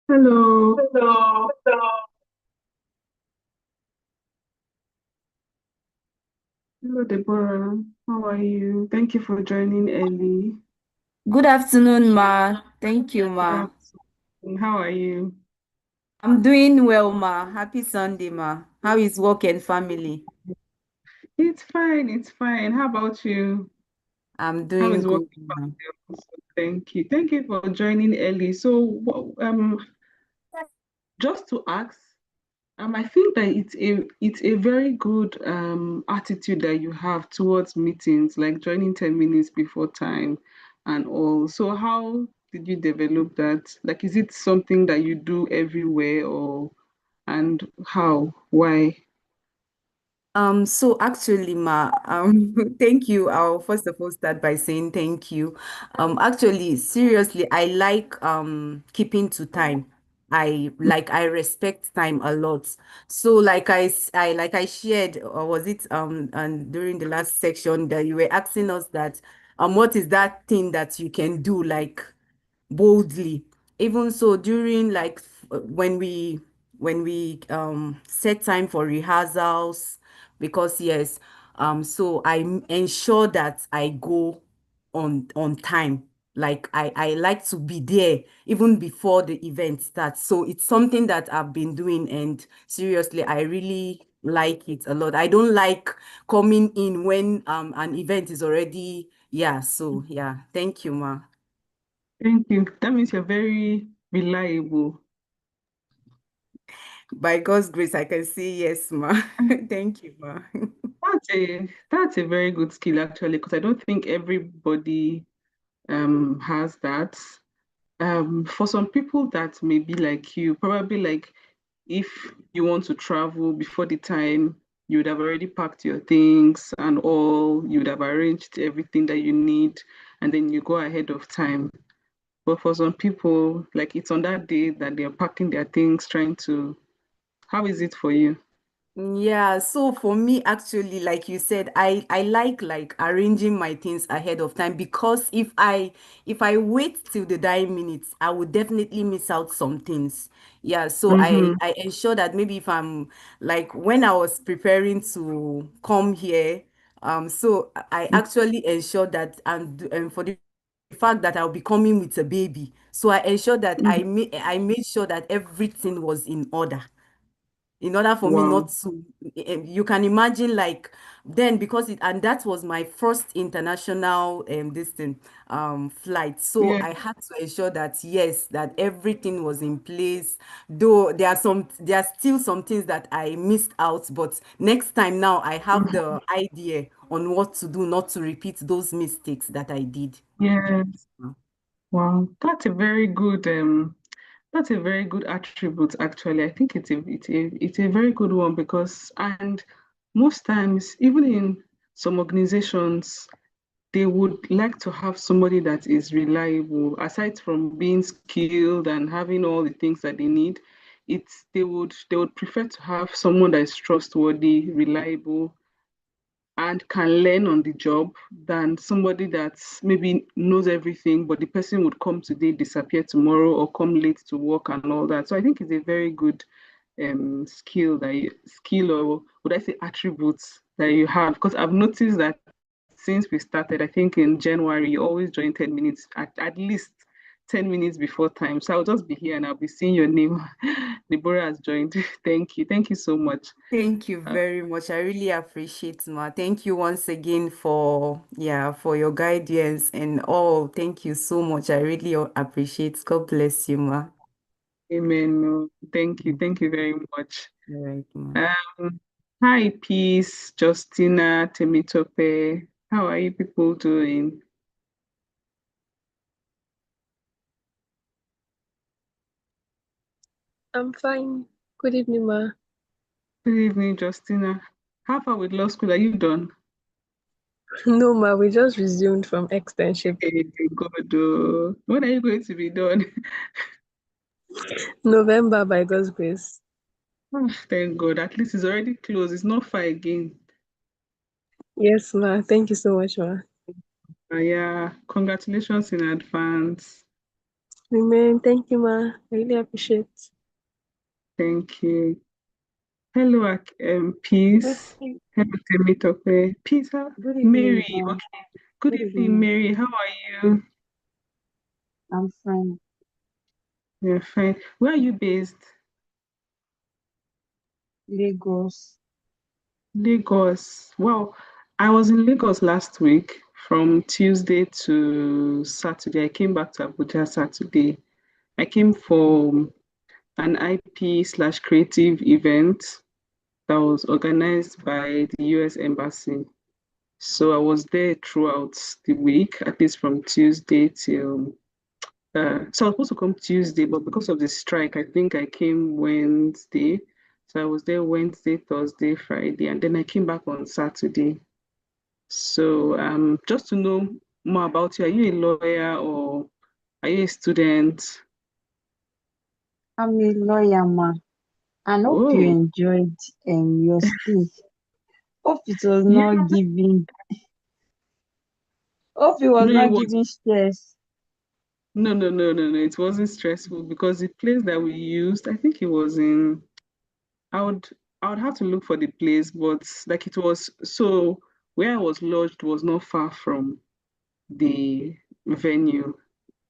Hello, Hello. hello, Deborah. How are you? Thank you for joining early. Good afternoon, Ma. Thank you, Good Ma. afternoon. How are you? I'm doing well, Ma. Happy Sunday, Ma. How is work and family? It's fine. It's fine. How about you? I'm How doing is work? good, Ma. Also? Thank you. Thank you for joining early. So, just to ask, I think that it's a very good attitude that you have towards meetings, like joining 10 minutes before time and all. So how did you develop that? Like, is it something that you do everywhere or and how? Why? So actually, Ma, thank you. I'll first of all start by saying thank you. Actually, seriously, I like keeping to time. I respect time a lot. So like I shared, or was it and during the last section that you were asking us that what is that thing that you can do boldly. Even so, during when we set time for rehearsals, because yes, so ensure that I go on time. Like I like to be there even before the event starts. So it's something that I've been doing, and seriously, I really like it a lot. I don't like coming in when an event is already, yeah. So yeah, thank you, Ma. Thank you. That means you're very reliable. By God's grace, I can say yes, ma. Thank you, ma. That's a very good skill actually, because I don't think everybody has that. For some people that may be like you, probably like if you want to travel before the time, you would have already packed your things and all, you would have arranged everything that you need, and then you go ahead of time. But for some people, like it's on that day that they're packing their things, trying to. How is it for you? Yeah, so for me, actually, like you said, I like arranging my things ahead of time, because if I wait till the dying minutes, I would definitely miss out some things. Yeah, so Mm-hmm. I ensure that maybe if I'm like when I was preparing to come here, so I actually ensure that, and for the fact that I'll be coming with a baby, so I ensure that Mm-hmm. I made sure that everything was in order in order for me Wow. not to, you can imagine, like, then, because it, and that was my first international this thing flight, so Yeah. I had to ensure that yes, that everything was in place, though there are still some things that I missed out, but next time now I have Mhm. the idea on what to do not to repeat those mistakes that I did. Yes. Wow. That's a very good attribute, actually. I think it's a very good one because, and most times, even in some organizations, they would like to have somebody that is reliable. Aside from being skilled and having all the things that they need, they would prefer to have someone that is trustworthy, reliable, and can learn on the job than somebody that maybe knows everything, but the person would come today, disappear tomorrow, or come late to work and all that. So I think it's a very good skill, or would I say attributes that you have? Because I've noticed that since we started, I think in January, you always join 10 minutes, at least 10 minutes before time. So I'll just be here and I'll be seeing your name. Deborah has joined. Thank you. Thank you so much. Thank you Uh, very much. I really appreciate, Ma. Thank you once again for, yeah, for your guidance and all. Thank you so much. I really appreciate. God bless you, Ma. Amen. No, thank you. Mm. Thank you very much. All right, Ma. Um, Hi, Peace, Justina, Temitope. How are you people doing? I'm fine. Good evening, ma. Good evening, Justina. How far with law school are you done? No, ma, we just resumed from externship. Hey, God, when are you going to be done? November, by God's grace. Thank God. At least it's already closed. It's not far again. Yes, ma. Thank you so much, ma. Yeah, congratulations in advance. Amen. Thank you, Ma. I really appreciate. Thank you. Hello, Good, Peace. e- Hello, Temitope. Peace, good Mary. evening, ma. Okay. Good Good evening, evening. Mary. How are you? I'm fine. Yeah, fine. Where are you based? Lagos. Lagos. Wow. I was in Lagos last week from Tuesday to Saturday. I came back to Abuja Saturday. I came for an IP slash creative event that was organized by the US Embassy. So I was there throughout the week, at least from Tuesday till so I was supposed to come Tuesday, but because of the strike, I think I came Wednesday. So I was there Wednesday, Thursday, Friday, and then I came back on Saturday. So just to know more about you, are you a lawyer or are you a student? I'm a lawyer, ma. And hope you Oh, enjoyed your stay. Hope it was yeah. not giving. Hope it was No, it not was giving stress. no. It wasn't stressful because the place that we used, I think it was in I would I would have to look for the place, but like it was so where I was lodged was not far from the venue.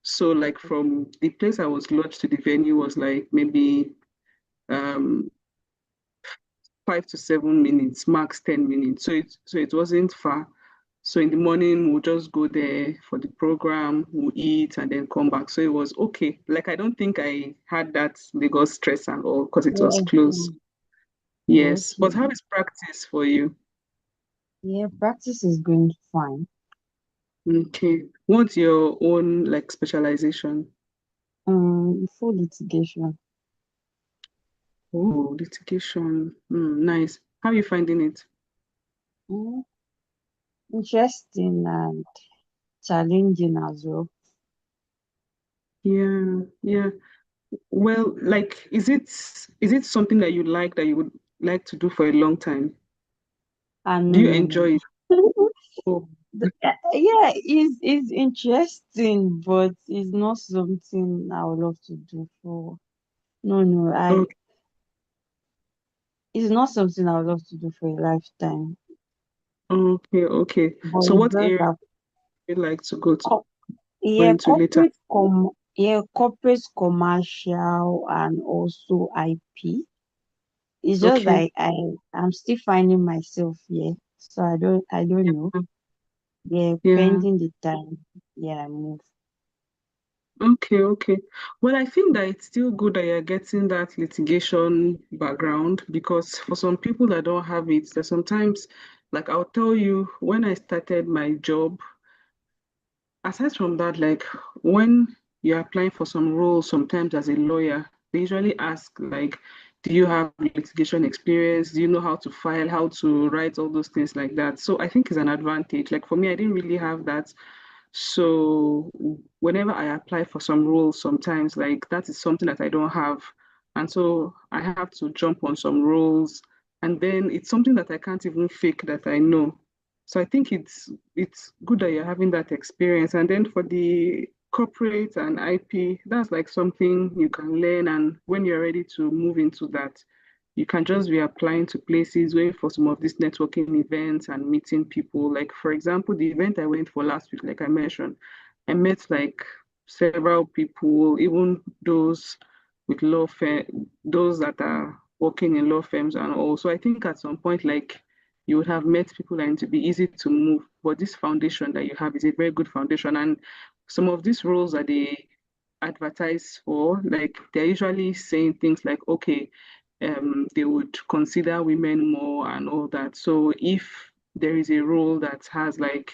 So like from the place I was lodged to the venue was like maybe um 5 to 7 minutes, max 10 minutes. So it wasn't far. So in the morning we'll just go there for the program, we'll eat and then come back. So it was okay. Like I don't think I had that Lagos stress and all because it was Yeah, close. yeah, Yes. okay. But how is practice for you? Yeah, practice is going fine. Okay. What's your own like specialization? Full litigation. Oh, litigation. Nice. How are you finding it? Mm, Interesting and challenging as well. Yeah. Well, like, is it something that you like that you would like to do for a long time? And Do no, you no, no. enjoy it? Oh, Yeah, it's interesting, but it's not something I would love to do for. No, no, okay, it's not something I would love to do for a lifetime. okay. But So it's what just area that, would you like to co- go yeah, into later? corporate commercial and also IP. It's just Okay. like I'm still finding myself here, so I don't know. Yeah, Yeah. pending the time. Yeah, I move. Okay. Well, I think that it's still good that you're getting that litigation background because for some people that don't have it, there's sometimes, like I'll tell you, when I started my job, aside from that, like when you're applying for some roles, sometimes as a lawyer, they usually ask like, do you have litigation experience? Do you know how to file, how to write all those things like that? So I think it's an advantage. Like for me, I didn't really have that. So whenever I apply for some roles, sometimes like that is something that I don't have. And so I have to jump on some roles. And then it's something that I can't even fake that I know. So I think it's good that you're having that experience. And then for the corporate and IP, that's like something you can learn. And when you're ready to move into that, you can just be applying to places, going for some of these networking events and meeting people. Like, for example, the event I went for last week, like I mentioned, I met like several people, even those with law firm, those that are working in law firms and all. So I think at some point, like you would have met people and to be easy to move. But this foundation that you have is a very good foundation. And some of these roles that they advertise for, like they're usually saying things like, okay, they would consider women more and all that. So if there is a role that has like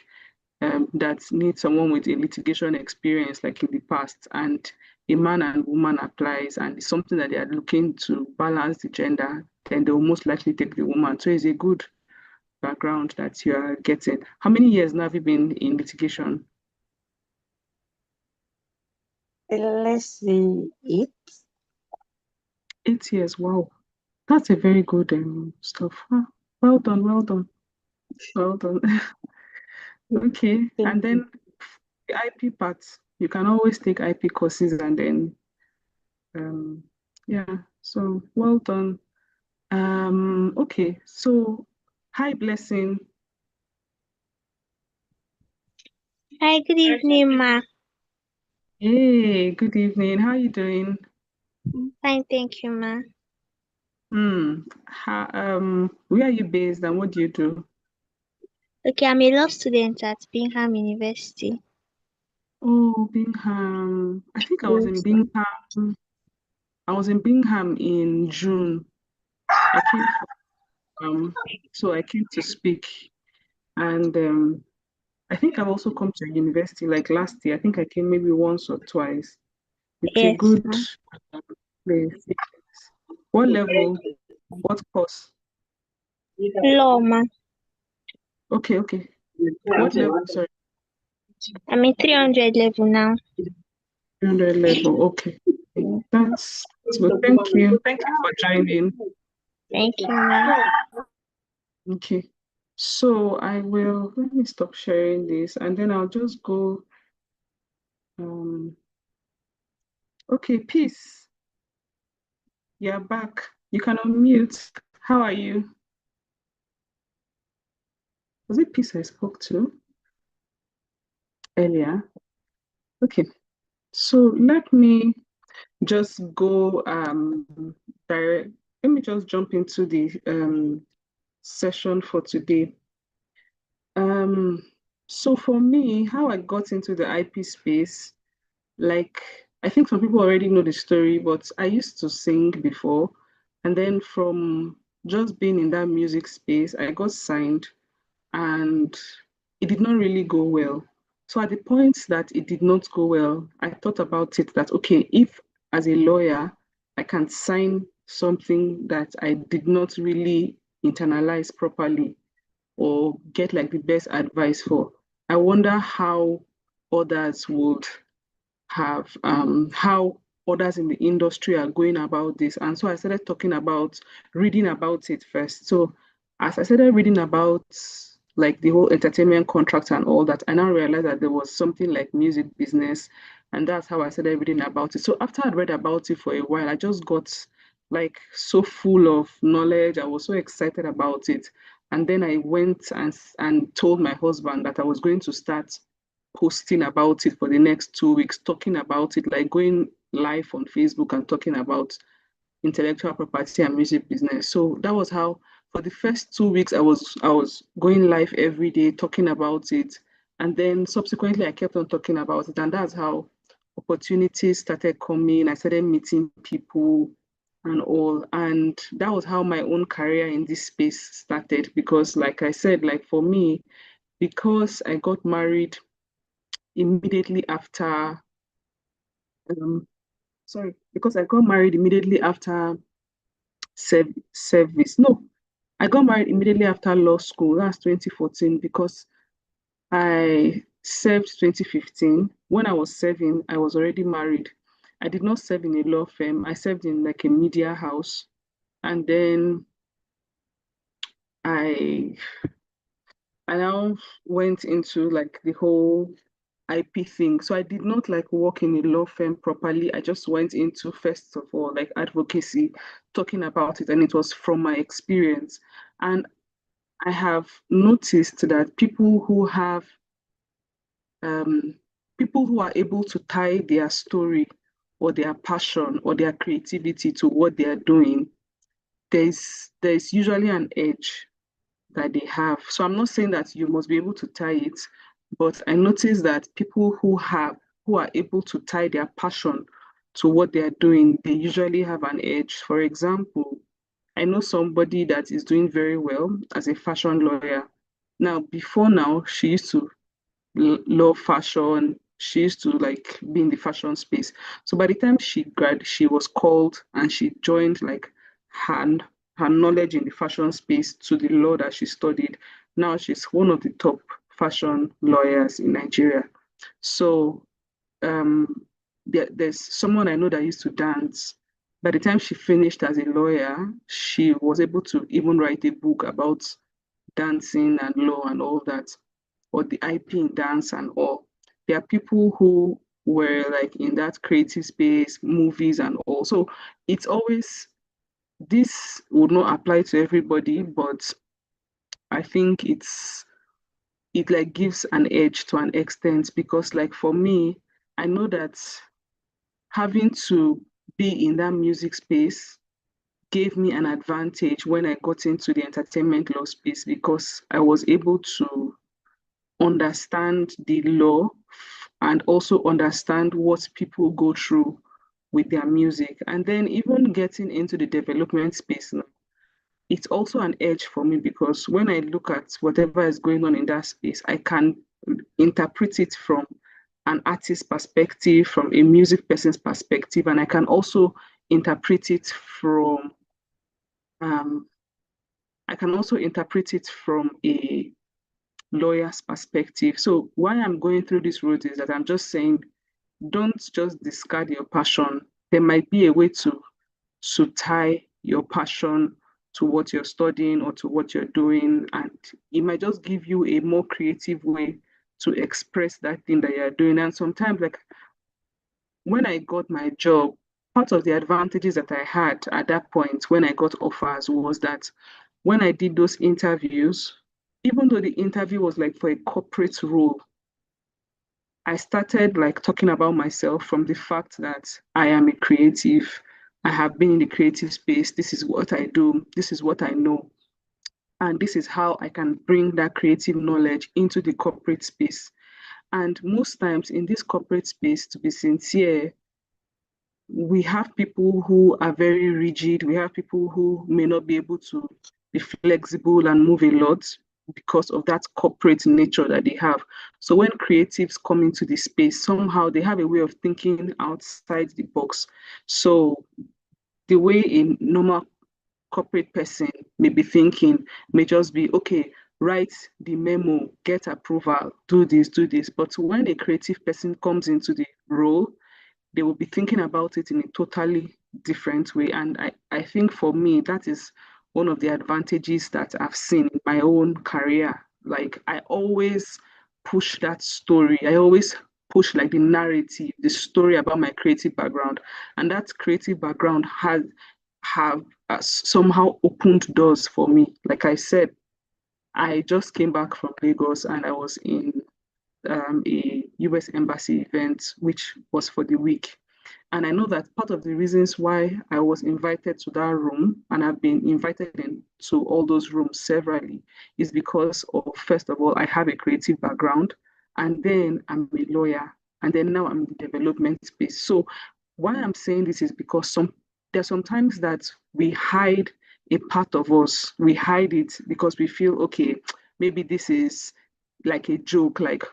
that needs someone with a litigation experience like in the past and a man and woman applies and it's something that they are looking to balance the gender, then they will most likely take the woman. So it's a good background that you are getting. How many years now have you been in litigation? Let's say it. 8 years. Wow. That's a very good stuff. Ah, well done, well done, well done. Okay. And Thank you. then the IP part. you can always take IP courses and then yeah. So well done. Okay. So hi, Blessing. Hi, good evening, ma. Hey, good evening. How are you doing? Fine, thank you, ma. Where are you based and what do you do? Okay, I'm a law student at Bingham University. Oh, Bingham. I think I was in Yes, ma. Bingham. I was in Bingham in June. I came so I came to speak, and I think I've also come to university like last year. I think I came maybe once or twice. It's a Yes, good ma. place. What level? What course? Law, ma. Okay, okay. What level? Sorry, I'm in 300 level now. 300 level. Okay. That's good. Thank you. Thank you for joining. Thank you, ma. Okay. So let me stop sharing this and then I'll just go. Um, okay, peace. You're back. You can unmute. How are you? Was it peace I spoke to earlier? Okay. So let me just go direct. Let me just jump into the session for today. Um, so for me, how I got into the IP space, like I think some people already know the story, but I used to sing before, and then from just being in that music space, I got signed, and it did not really go well. So at the point that it did not go well, I thought about it that okay, if as a lawyer I can sign something that I did not really internalize properly or get like the best advice for, I wonder how others would have how others in the industry are going about this. And so I started talking about reading about it first. So as I started reading about like the whole entertainment contract and all that, I now realized that there was something like music business. And that's how I started reading about it. So after I'd read about it for a while, I just got like so full of knowledge. I was so excited about it. And then I went and told my husband that I was going to start posting about it for the next 2 weeks, talking about it, like going live on Facebook and talking about intellectual property and music business. So that was how for the first 2 weeks I was going live every day talking about it. And then subsequently I kept on talking about it. And that's how opportunities started coming. I started meeting people and all. And that was how my own career in this space started. Because like I said, like for me, because I got married immediately after because I got married immediately after service. No, I got married immediately after law school. That's 2014 because I served 2015. When I was serving, I was already married. I did not serve in a law firm. I served in like a media house. And then I I now went into like the whole IP thing. So I did not like work in a law firm properly. I just went into first of all like advocacy, talking about it, and it was from my experience. And I have noticed that um, people who are able to tie their story or their passion or their creativity to what they are doing, there's usually an edge that they have. So I'm not saying that you must be able to tie it, but I notice that people who are able to tie their passion to what they are doing, they usually have an edge. For example, I know somebody that is doing very well as a fashion lawyer. Now, before now, she used to love fashion. She used to like be in the fashion space. So by the time she was called and she joined like her her knowledge in the fashion space to the law that she studied. Now she's one of the top fashion lawyers in Nigeria. So there's someone I know that used to dance. By the time she finished as a lawyer, she was able to even write a book about dancing and law and all that, or the IP in dance and all. There are people who were like in that creative space, movies and all. So it's always, this would not apply to everybody, but I think it like gives an edge to an extent, because like for me, I know that having to be in that music space gave me an advantage when I got into the entertainment law space, because I was able to understand the law and also understand what people go through with their music. And then even getting into the development space now, it's also an edge for me, because when I look at whatever is going on in that space, I can interpret it from an artist perspective, from a music person's perspective, and I can also interpret it from um, I can also interpret it from a lawyer's perspective. So why I'm going through this road is that I'm just saying, don't just discard your passion. There might be a way to tie your passion to what you're studying or to what you're doing, and it might just give you a more creative way to express that thing that you're doing. And sometimes, like when I got my job, part of the advantages that I had at that point when I got offers was that when I did those interviews, even though the interview was like for a corporate role, I started like talking about myself from the fact that I am a creative. I have been in the creative space. This is what I do. This is what I know. And this is how I can bring that creative knowledge into the corporate space. And most times in this corporate space, to be sincere, we have people who are very rigid. We have people who may not be able to be flexible and move a lot because of that corporate nature that they have. So when creatives come into the space, somehow they have a way of thinking outside the box. So the way a normal corporate person may be thinking may just be, okay, write the memo, get approval, do this, do this. But when a creative person comes into the role, they will be thinking about it in a totally different way. And I think for me, that is one of the advantages that I've seen in my own career. Like I always push that story. I always push like the narrative, the story about my creative background. And that creative background has have somehow opened doors for me. Like I said, I just came back from Lagos and I was in a US Embassy event, which was for the week. And I know that part of the reasons why I was invited to that room, and I've been invited into all those rooms severally, is because of, first of all, I have a creative background, and then I'm a lawyer, and then now I'm in the development space. So why I'm saying this is because there's sometimes that we hide a part of us. We hide it because we feel, okay, maybe this is like a joke, like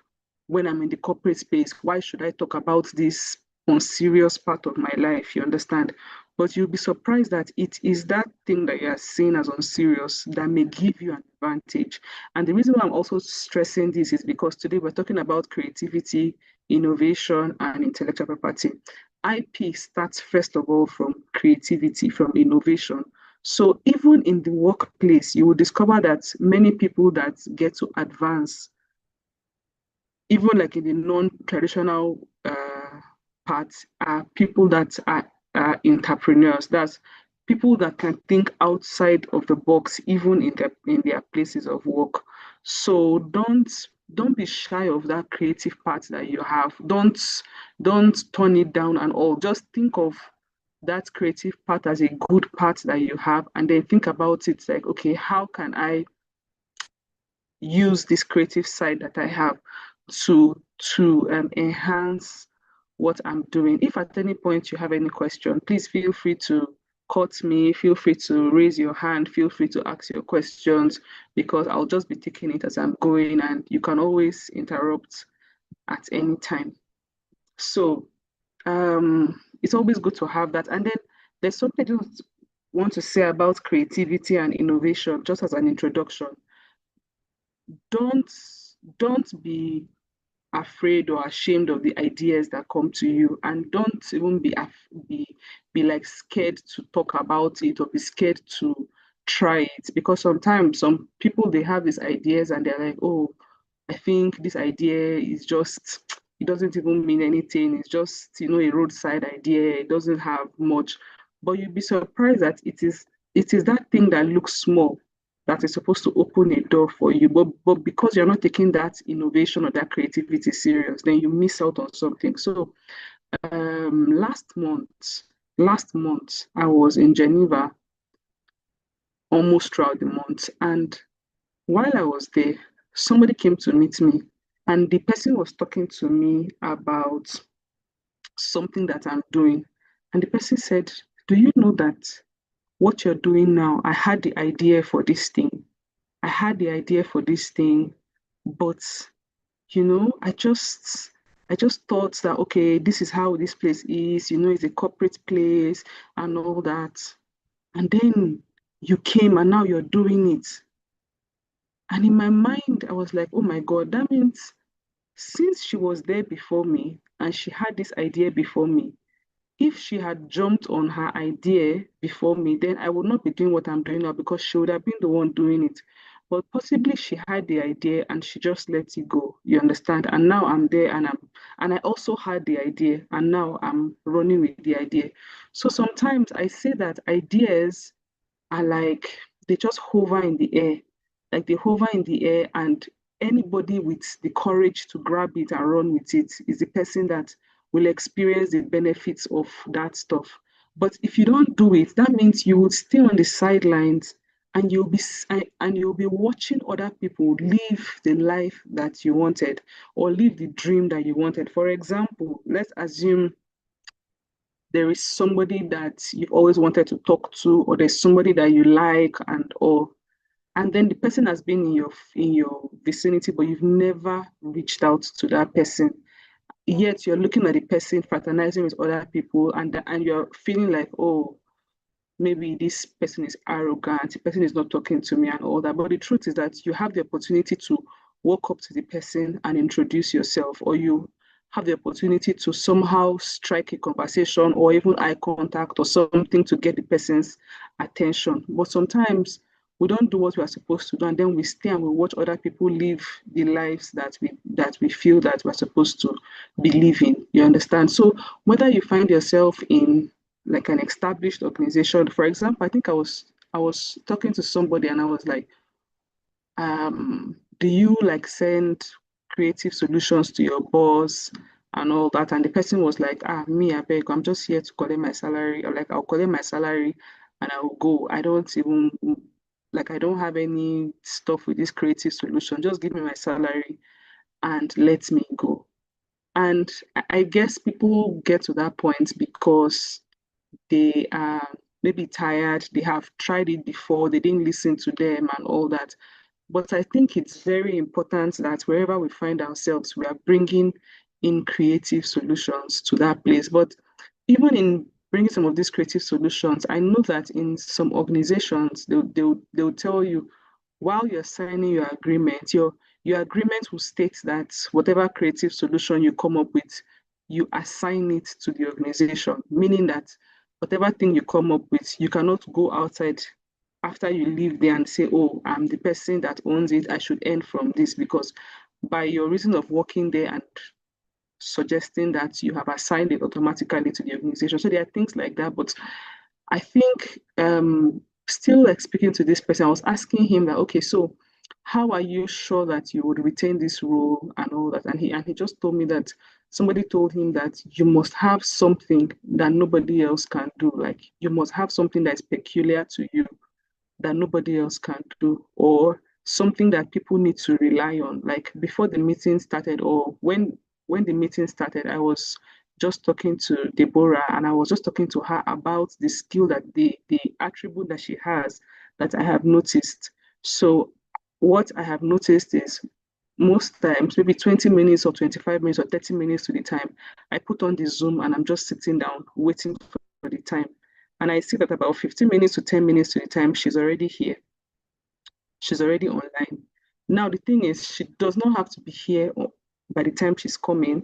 when I'm in the corporate space, why should I talk about this unserious part of my life? You understand? But you'll be surprised that it is that thing that you are seeing as unserious that may give you an advantage. And the reason why I'm also stressing this is because today we're talking about creativity, innovation, and intellectual property. IP starts first of all from creativity, from innovation. So even in the workplace, you will discover that many people that get to advance even like in the non-traditional part, are people that are entrepreneurs. That's people that can think outside of the box, even in their places of work. So don't be shy of that creative part that you have. Don't turn it down and all. Just think of that creative part as a good part that you have, and then think about it like, okay, how can I use this creative side that I have to enhance what I'm doing. If at any point you have any question, please feel free to cut me, feel free to raise your hand, feel free to ask your questions, because I'll just be taking it as I'm going, and you can always interrupt at any time. So it's always good to have that. And then there's something I just want to say about creativity and innovation, just as an introduction. don't don't be afraid or ashamed of the ideas that come to you, and don't even be like scared to talk about it or be scared to try it, because sometimes some people they have these ideas and they're like, oh, I think this idea is just it doesn't even mean anything. It's just, a roadside idea. It doesn't have much. But you'd be surprised that it is that thing that looks small that is supposed to open a door for you. But because you're not taking that innovation or that creativity serious, then you miss out on something. So last month I was in Geneva almost throughout the month. And while I was there, somebody came to meet me, and the person was talking to me about something that I'm doing. And the person said, "Do you know that what you're doing now, I had the idea for this thing. I had the idea for this thing, but I just thought that okay, this is how this place is, it's a corporate place and all that. And then you came and now you're doing it." And in my mind, I was like, oh my God, that means since she was there before me and she had this idea before me, if she had jumped on her idea before me, then I would not be doing what I'm doing now because she would have been the one doing it. But possibly she had the idea and she just let it go. You understand? And now I'm there and I also had the idea and now I'm running with the idea. So sometimes I say that ideas are like they just hover in the air. Like they hover in the air, and anybody with the courage to grab it and run with it is the person that will experience the benefits of that stuff. But if you don't do it, that means you will stay on the sidelines and you'll be watching other people live the life that you wanted or live the dream that you wanted. For example, let's assume there is somebody that you've always wanted to talk to, or there's somebody that you like, and then the person has been in your vicinity, but you've never reached out to that person. Yet you're looking at the person fraternizing with other people, and you're feeling like, oh, maybe this person is arrogant, the person is not talking to me and all that. But the truth is that you have the opportunity to walk up to the person and introduce yourself, or you have the opportunity to somehow strike a conversation or even eye contact or something to get the person's attention. But sometimes we don't do what we are supposed to do, and then we stay and we watch other people live the lives that we feel that we're supposed to be living. You understand? So whether you find yourself in like an established organization. For example, I think I was talking to somebody and I was like, do you like send creative solutions to your boss and all that? And the person was like, me, I beg, I'm just here to collect my salary, or like I'll collect my salary and I will go. I don't even like I don't have any stuff with this creative solution. Just give me my salary and let me go. And I guess people get to that point because they are maybe tired, they have tried it before, they didn't listen to them and all that. But I think it's very important that wherever we find ourselves, we are bringing in creative solutions to that place. But even in bringing some of these creative solutions, I know that in some organizations, they'll tell you while you're signing your agreement, your agreement will state that whatever creative solution you come up with, you assign it to the organization, meaning that whatever thing you come up with, you cannot go outside after you leave there and say, oh, I'm the person that owns it, I should earn from this, because by your reason of working there and suggesting that you have assigned it automatically to the organization. So there are things like that. But I think still like speaking to this person, I was asking him that, okay, so how are you sure that you would retain this role and all that? And he just told me that somebody told him that you must have something that nobody else can do. Like you must have something that is peculiar to you that nobody else can do, or something that people need to rely on. Like before the meeting started, or when the meeting started, I was just talking to Deborah and I was just talking to her about the skill that the attribute that she has that I have noticed. So what I have noticed is most times, maybe 20 minutes or 25 minutes or 30 minutes to the time, I put on the Zoom and I'm just sitting down waiting for the time. And I see that about 15 minutes to 10 minutes to the time, she's already here. She's already online. Now, the thing is, she does not have to be here by the time she's coming.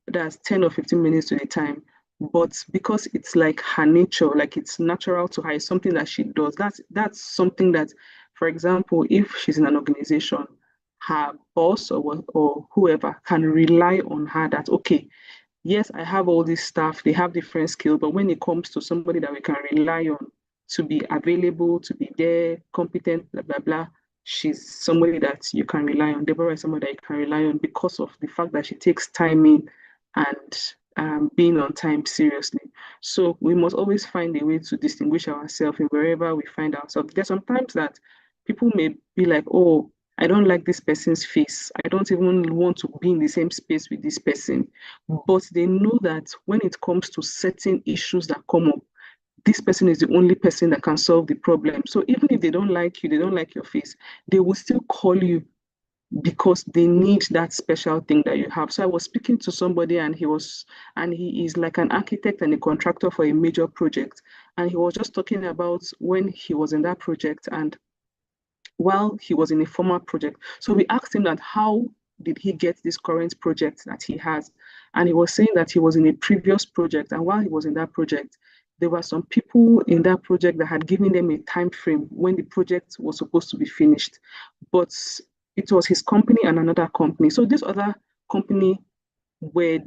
That's 10 or 15 minutes to the time. But because it's like her nature, like it's natural to her, it's something that she does. That's something that, for example, if she's in an organization her boss or whoever can rely on her that, okay, yes, I have all this stuff, they have different skills, but when it comes to somebody that we can rely on to be available, to be there, competent, blah, blah, blah, she's somebody that you can rely on. Deborah is somebody that you can rely on because of the fact that she takes time in and being on time seriously. So we must always find a way to distinguish ourselves in wherever we find ourselves. There's sometimes that people may be like, oh, I don't like this person's face. I don't even want to be in the same space with this person. But they know that when it comes to certain issues that come up, this person is the only person that can solve the problem. So even if they don't like you, they don't like your face, they will still call you because they need that special thing that you have. So I was speaking to somebody and he is like an architect and a contractor for a major project. And he was just talking about when he was in that project and while he was in a former project. So we asked him that how did he get this current project that he has? And he was saying that he was in a previous project, and while he was in that project, there were some people in that project that had given them a time frame when the project was supposed to be finished. But it was his company and another company. So this other company were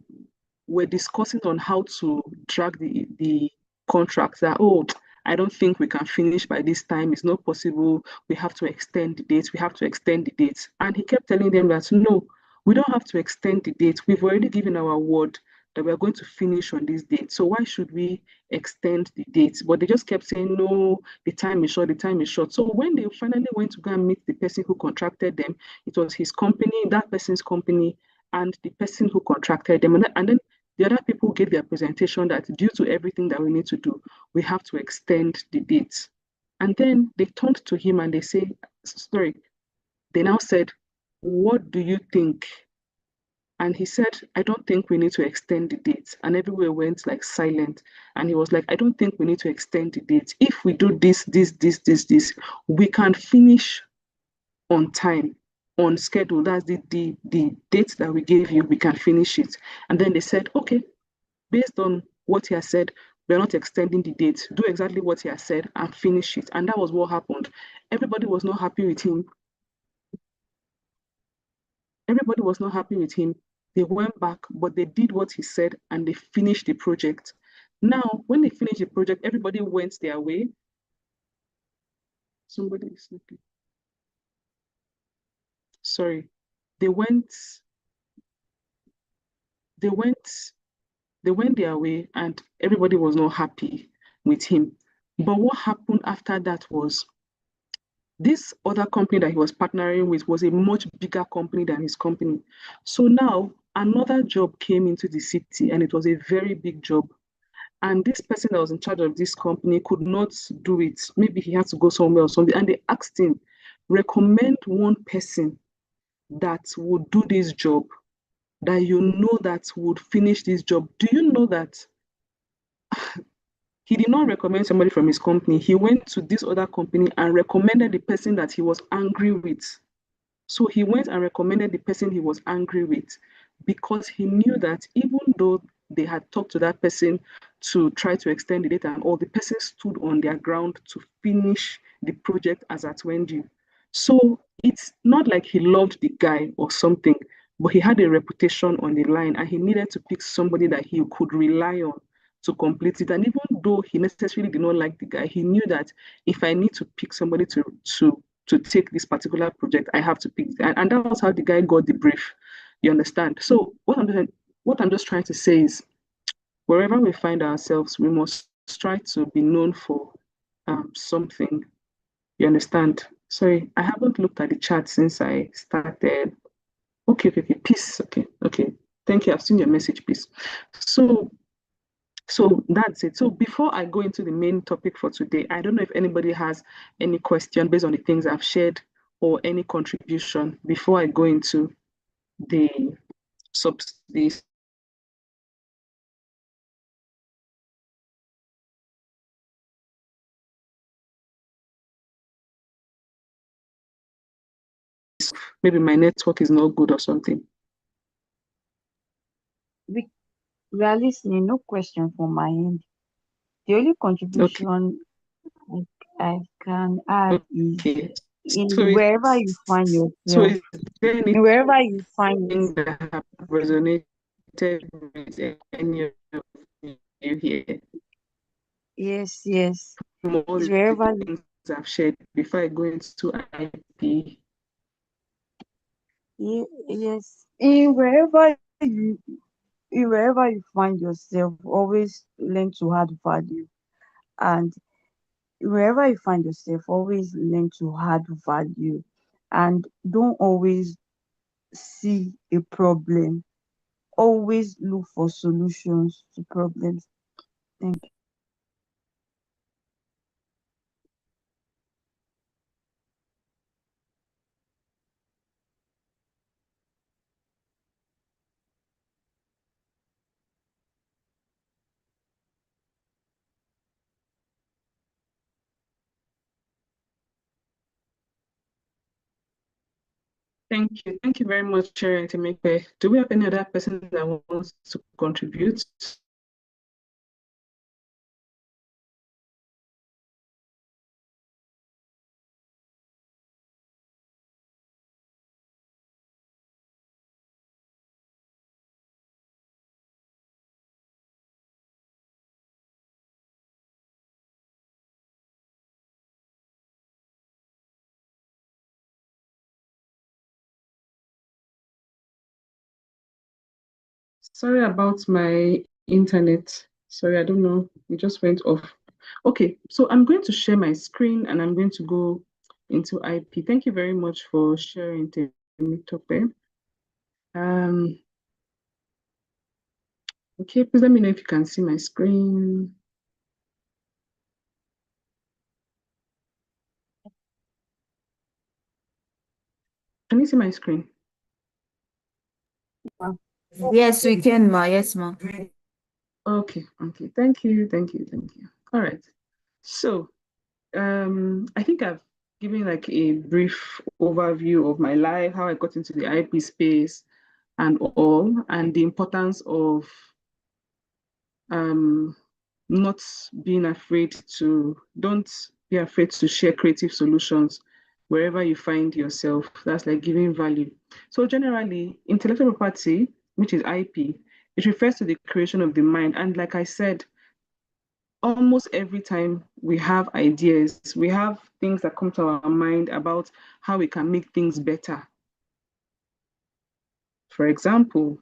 were discussing on how to drag the contract that, oh, I don't think we can finish by this time. It's not possible. We have to extend the dates. We have to extend the dates. And he kept telling them that, no, we don't have to extend the date. We've already given our word that we're going to finish on this date. So why should we extend the date? But they just kept saying, no, the time is short, the time is short. So when they finally went to go and meet the person who contracted them, it was his company, that person's company, and the person who contracted them. And then the other people gave their presentation that due to everything that we need to do, we have to extend the date. And then they turned to him and they say, sorry, they now said, what do you think? And he said, I don't think we need to extend the date. And everywhere went like silent. And he was like, I don't think we need to extend the date. If we do this, we can finish on time, on schedule. That's the date that we gave you, we can finish it. And then they said, okay, based on what he has said, we're not extending the date. Do exactly what he has said and finish it. And that was what happened. Everybody was not happy with him. Everybody was not happy with him. They went back, but they did what he said and they finished the project. Now, when they finished the project, everybody went their way. Somebody is sleeping. Sorry. They went, they went, they went their way and everybody was not happy with him. But what happened after that was this other company that he was partnering with was a much bigger company than his company. So now another job came into the city and it was a very big job. And this person that was in charge of this company could not do it. Maybe he had to go somewhere or something. And they asked him, recommend one person that would do this job, that you know that would finish this job. Do you know that he did not recommend somebody from his company? He went to this other company and recommended the person that he was angry with. So he went and recommended the person he was angry with because he knew that even though they had talked to that person to try to extend the date and all, the person stood on their ground to finish the project as at when due. So it's not like he loved the guy or something, but he had a reputation on the line and he needed to pick somebody that he could rely on to complete it. And even though he necessarily did not like the guy, he knew that if I need to pick somebody to take this particular project, I have to pick. And that was how the guy got the brief. You understand? So what I'm just trying to say is, wherever we find ourselves, we must try to be known for something. You understand? Sorry, I haven't looked at the chat since I started. Okay. Peace. Okay. Thank you. I've seen your message, peace. So that's it. So before I go into the main topic for today, I don't know if anybody has any question based on the things I've shared or any contribution before I go into the subsidies. Maybe my network is not good or something. We are listening. No question from my end. The only contribution I can add is So in it's wherever you find so yourself, is there in wherever you find anything yourself. that have resonated with any of you here Yes, yes. from all It's the wherever you, things I've shared before I go into IP? yes. In wherever you find yourself, always learn to add value. And wherever you find yourself, always learn to add value. And don't always see a problem. Always look for solutions to problems. Thank Thank you. Thank you very much, Sharon Temekpe. Do we have any other person that wants to contribute? Sorry about my internet. Sorry, I don't know. It just went off. Okay, so I'm going to share my screen and I'm going to go into IP. Thank you very much for sharing, Temekpe. Um, okay, please let me know if you can see my screen. Can you see my screen? you. Yes, we can, ma. Yes, ma. Okay, okay. Thank you, thank you, thank you. All right. So, I think I've given like a brief overview of my life, how I got into the IP space and all, and the importance of um, not being afraid to, don't be afraid to share creative solutions wherever you find yourself. That's like giving value. So generally, intellectual property, which is IP, it refers to the creation of the mind. And like I said, almost every time we have ideas, we have things that come to our mind about how we can make things better. For example,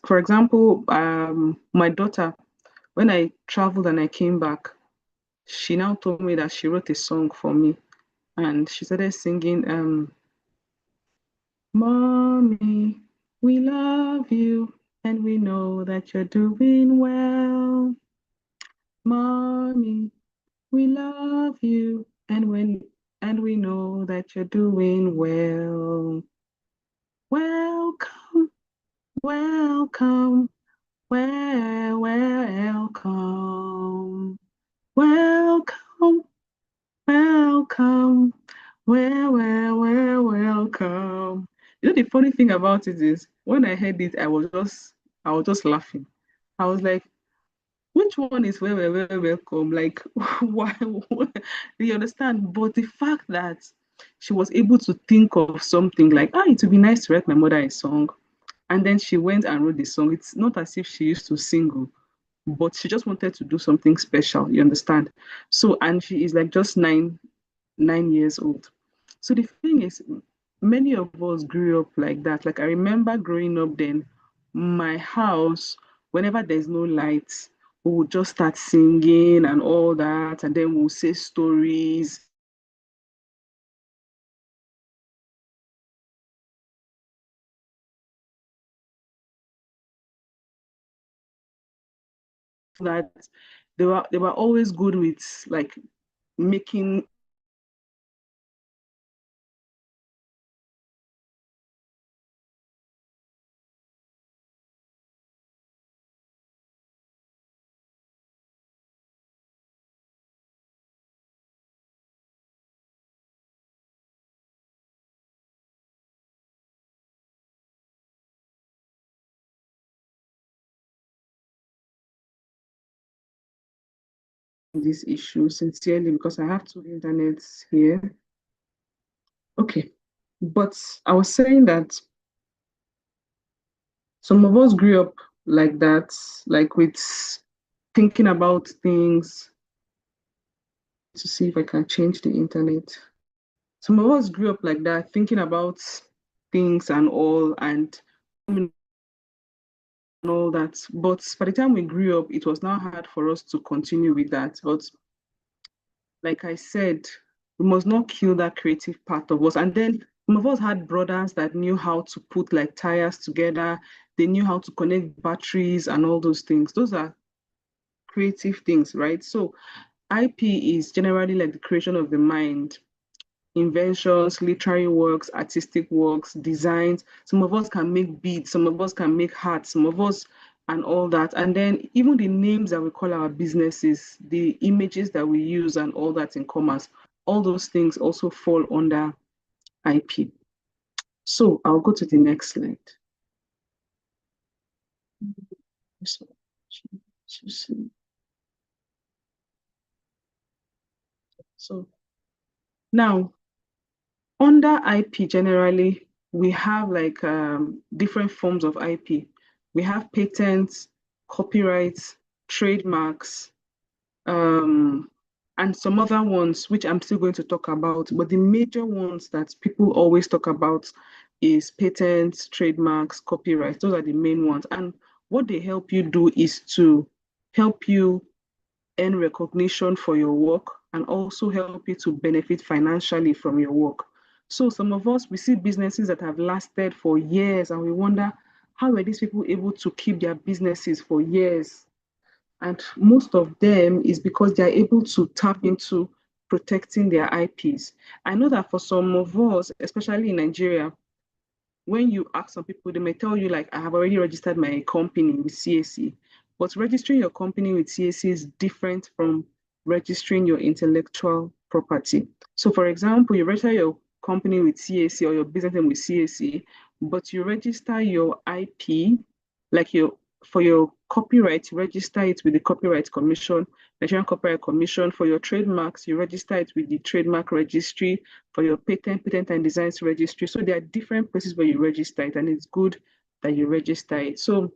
for example, my daughter, when I traveled and I came back, she now told me that she wrote a song for me and she started singing, Mommy, we love you and we know that you're doing well. Mommy, we love you and we know that you're doing well. Welcome, welcome, welcome. Welcome, welcome, welcome. You know the funny thing about it is when I heard it, I was just laughing. I was like, which one is welcome? Like, why? Do you understand? But the fact that she was able to think of something like, it would be nice to write my mother a song, and then she went and wrote the song. It's not as if she used to sing, but she just wanted to do something special. You understand? So, and she is like just 9 years old. So the thing is, many of us grew up like that. Like I remember growing up then, my house, whenever there's no lights, we would just start singing and all that, and then we'll say stories. That they were always good with like making this issue sincerely because I have two internets here. Okay, but I was saying that some of us grew up like that, like with thinking about things to see if I can change the internet. Some of us grew up like that, thinking about things and all that. But by the time we grew up, it was now hard for us to continue with that. But like I said, we must not kill that creative part of us. And then some of us had brothers that knew how to put like tires together. They knew how to connect batteries and all those things. Those are creative things, right? So IP is generally like the creation of the mind, inventions, literary works, artistic works, designs. Some of us can make beads, some of us can make hats, some of us and all that. And then even the names that we call our businesses, the images that we use and all that in commerce, all those things also fall under IP. So I'll go to the next slide. So now under IP generally, we have like different forms of IP. We have patents, copyrights, trademarks, and some other ones which I'm still going to talk about. But the major ones that people always talk about is patents, trademarks, copyrights. Those are the main ones. And what they help you do is to help you earn recognition for your work and also help you to benefit financially from your work. So some of us, we see businesses that have lasted for years and we wonder, how were these people able to keep their businesses for years? And most of them is because they're able to tap into protecting their IPs. I know that for some of us, especially in Nigeria, when you ask some people, they may tell you, like, I have already registered my company with CAC. But registering your company with CAC is different from registering your intellectual property. So, for example, you register your company with CAC or your business name with CAC, but you register your IP, like your for your copyright, you register it with the Copyright Commission, Nigerian Copyright Commission. For your trademarks, you register it with the Trademark Registry. For your patent and designs registry. So there are different places where you register it, and it's good that you register it. So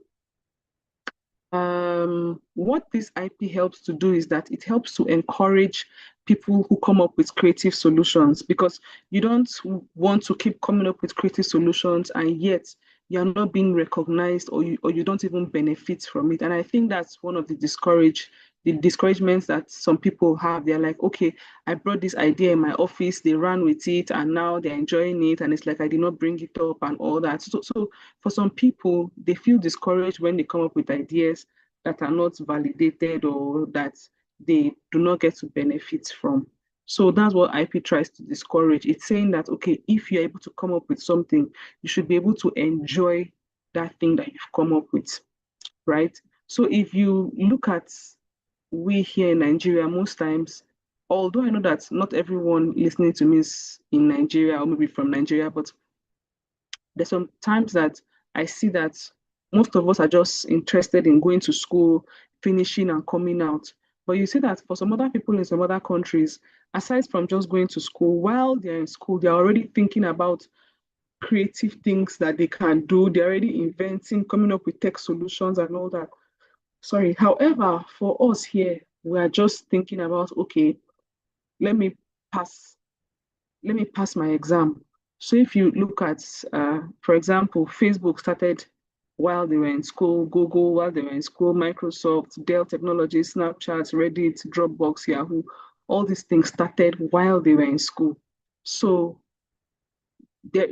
what this IP helps to do is that it helps to encourage people who come up with creative solutions, because you don't want to keep coming up with creative solutions and yet you're not being recognized, or you don't even benefit from it. And I think that's one of the discouragements that some people have. They're like, okay, I brought this idea in my office, they ran with it, and now they're enjoying it, and it's like I did not bring it up and all that. So for some people, they feel discouraged when they come up with ideas that are not validated or that they do not get to benefit from. So that's what IP tries to discourage. It's saying that, okay, if you're able to come up with something, you should be able to enjoy that thing that you've come up with, right? So if you look at we here in Nigeria, most times, although I know that not everyone listening to me is in Nigeria or maybe from Nigeria, but there's some times that I see that most of us are just interested in going to school, finishing and coming out. But you see that for some other people in some other countries, aside from just going to school, while they're in school, they're already thinking about creative things that they can do. They're already inventing, coming up with tech solutions and all that. Sorry. However, for us here, we are just thinking about, okay, let me pass let me pass my exam. So if you look at, for example, Facebook started while they were in school, Google while they were in school, Microsoft, Dell Technologies, Snapchat, Reddit, Dropbox, Yahoo, all these things started while they were in school. So there,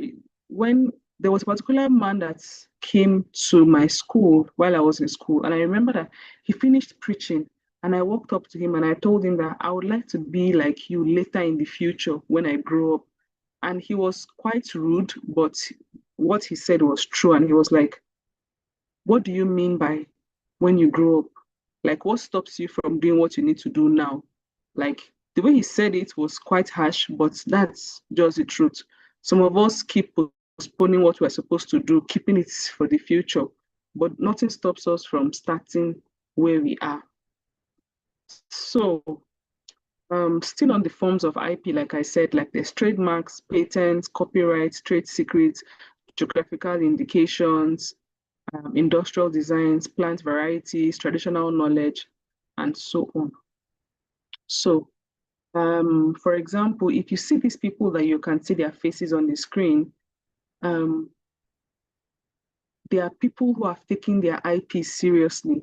when there was a particular man that came to my school while I was in school, and I remember that he finished preaching, and I walked up to him and I told him that I would like to be like you later in the future when I grow up. And he was quite rude, but what he said was true. And he was like, what do you mean by when you grow up? Like, what stops you from doing what you need to do now? Like, the way he said it was quite harsh, but that's just the truth. Some of us keep postponing what we're supposed to do, keeping it for the future, but nothing stops us from starting where we are. So still on the forms of IP, like I said, like there's trademarks, patents, copyrights, trade secrets, geographical indications, industrial designs, plant varieties, traditional knowledge, and so on. So, for example, if you see these people that you can see their faces on the screen, um, they are people who have taken their IP seriously.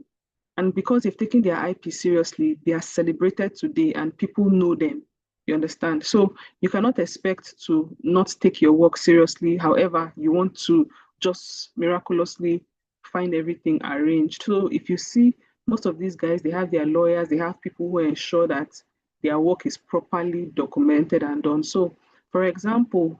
And because they've taken their IP seriously, they are celebrated today and people know them. You understand? So you cannot expect to not take your work seriously. However, you want to just miraculously find everything arranged. So if you see most of these guys, they have their lawyers, they have people who ensure that their work is properly documented and done. So, for example,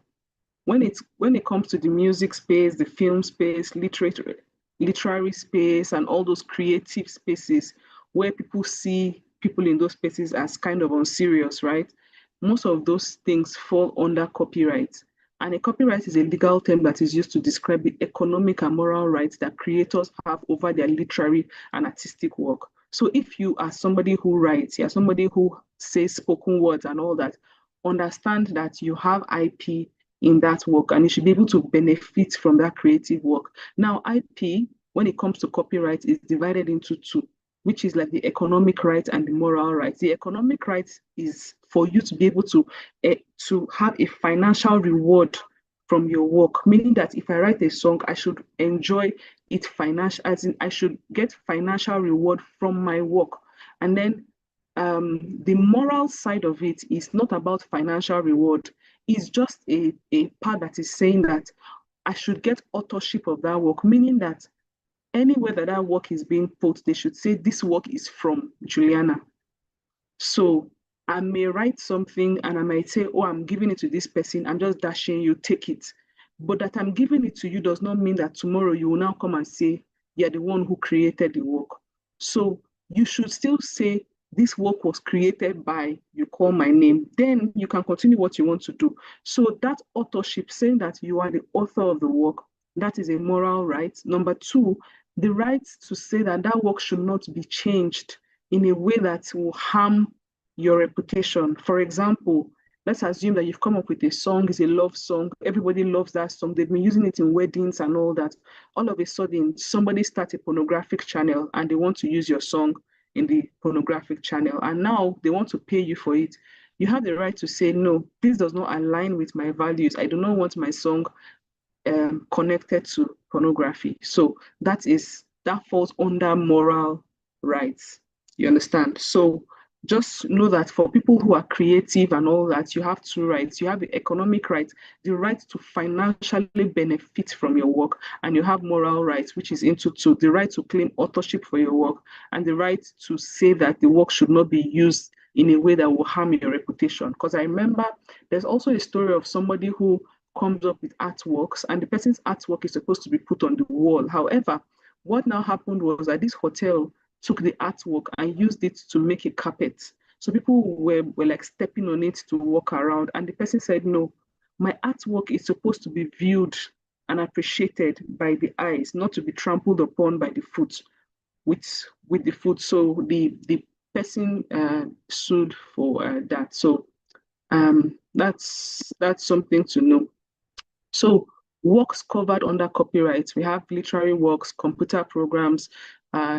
when it comes to the music space, the film space, literary space, and all those creative spaces where people see people in those spaces as kind of unserious, right? Most of those things fall under copyright. And a copyright is a legal term that is used to describe the economic and moral rights that creators have over their literary and artistic work. So if you are somebody who writes, you're somebody who says spoken words and all that, understand that you have IP in that work and you should be able to benefit from that creative work. Now, IP, when it comes to copyright, is divided into two, which is like the economic rights and the moral rights. The economic rights is for you to be able to have a financial reward from your work, meaning that if I write a song, I should enjoy it financial, as in I should get financial reward from my work. And then the moral side of it is not about financial reward. It's just a part that is saying that I should get authorship of that work, meaning that anywhere that that work is being put, they should say this work is from Juliana. So I may write something and I might say, oh, I'm giving it to this person. I'm just dashing you, take it. But that I'm giving it to you does not mean that tomorrow you will now come and say, you're the one who created the work. So you should still say, this work was created by, you call my name. Then you can continue what you want to do. So that authorship, saying that you are the author of the work, that is a moral right. Number two, the right to say that that work should not be changed in a way that will harm your reputation. For example, let's assume that you've come up with a song, it's a love song, everybody loves that song, they've been using it in weddings and all that. All of a sudden, somebody starts a pornographic channel and they want to use your song in the pornographic channel, and now they want to pay you for it. You have the right to say, no, this does not align with my values. I do not want my song connected to pornography. So that falls under moral rights. You understand? So just know that for people who are creative and all that, you have two rights. You have the economic right, the right to financially benefit from your work, and you have moral rights, which is into two, the right to claim authorship for your work, and the right to say that the work should not be used in a way that will harm your reputation. Because I remember there's also a story of somebody who comes up with artworks, and the person's artwork is supposed to be put on the wall. However, what now happened was that this hotel took the artwork and used it to make a carpet. So people were like stepping on it to walk around. And the person said, no, my artwork is supposed to be viewed and appreciated by the eyes, not to be trampled upon by the foot with the foot. So the person sued for that. So that's something to know. So works covered under copyright, we have literary works, computer programs,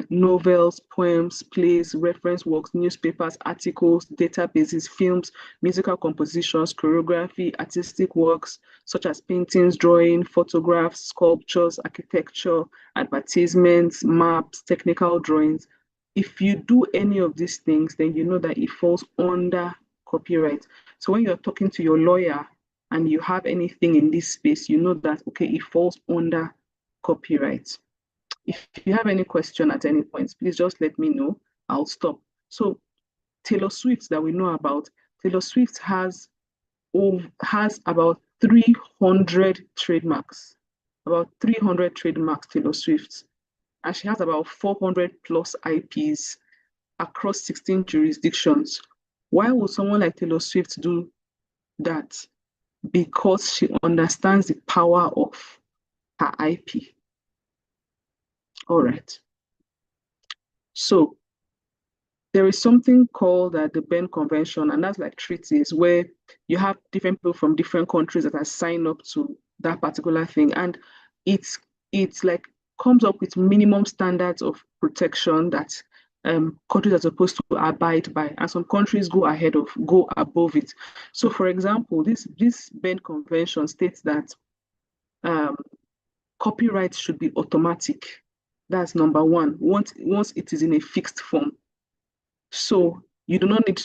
novels, poems, plays, reference works, newspapers, articles, databases, films, musical compositions, choreography, artistic works such as paintings, drawing, photographs, sculptures, architecture, advertisements, maps, technical drawings. If you do any of these things, then you know that it falls under copyright. So when you're talking to your lawyer and you have anything in this space, you know that, okay, it falls under copyright. If you have any question at any point, please just let me know. I'll stop. So Taylor Swift that we know about, Taylor Swift has about 300 trademarks, Taylor Swift. And she has about 400 plus IPs across 16 jurisdictions. Why would someone like Taylor Swift do that? Because she understands the power of her IP. All right. So there is something called the Berne Convention, and that's like treaties where you have different people from different countries that are signed up to that particular thing, and it's it's like comes up with minimum standards of protection that countries are supposed to abide by, and some countries go above it. So, for example, this Berne Convention states that um, copyright should be automatic. That's number one. Once it is in a fixed form, so you do not need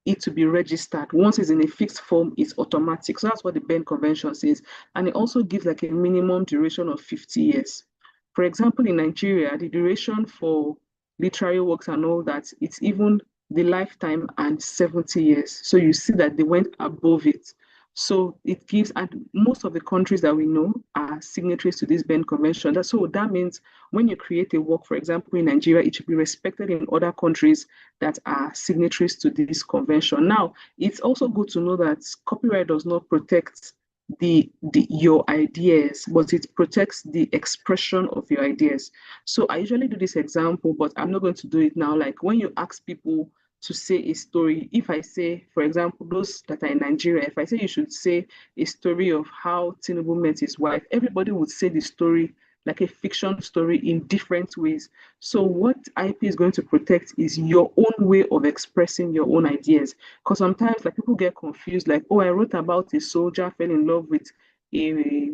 it to be registered. Once it's in a fixed form, it's automatic. So that's what the Berne Convention says. And it also gives like a minimum duration of 50 years. For example, in Nigeria, the duration for literary works and all that, it's even the lifetime and 70 years. So you see that they went above it. So it gives, and most of the countries that we know are signatories to this Berne Convention. So that means when you create a work, for example, in Nigeria, it should be respected in other countries that are signatories to this convention. Now, it's also good to know that copyright does not protect the your ideas, but it protects the expression of your ideas. So I usually do this example, but I'm not going to do it now. Like when you ask people to say a story, if I say, for example, those that are in Nigeria, if I say you should say a story of how Tinubu met his wife, everybody would say the story like a fiction story in different ways. So what IP is going to protect is your own way of expressing your own ideas. Because sometimes like people get confused, like, oh, I wrote about a soldier fell in love with a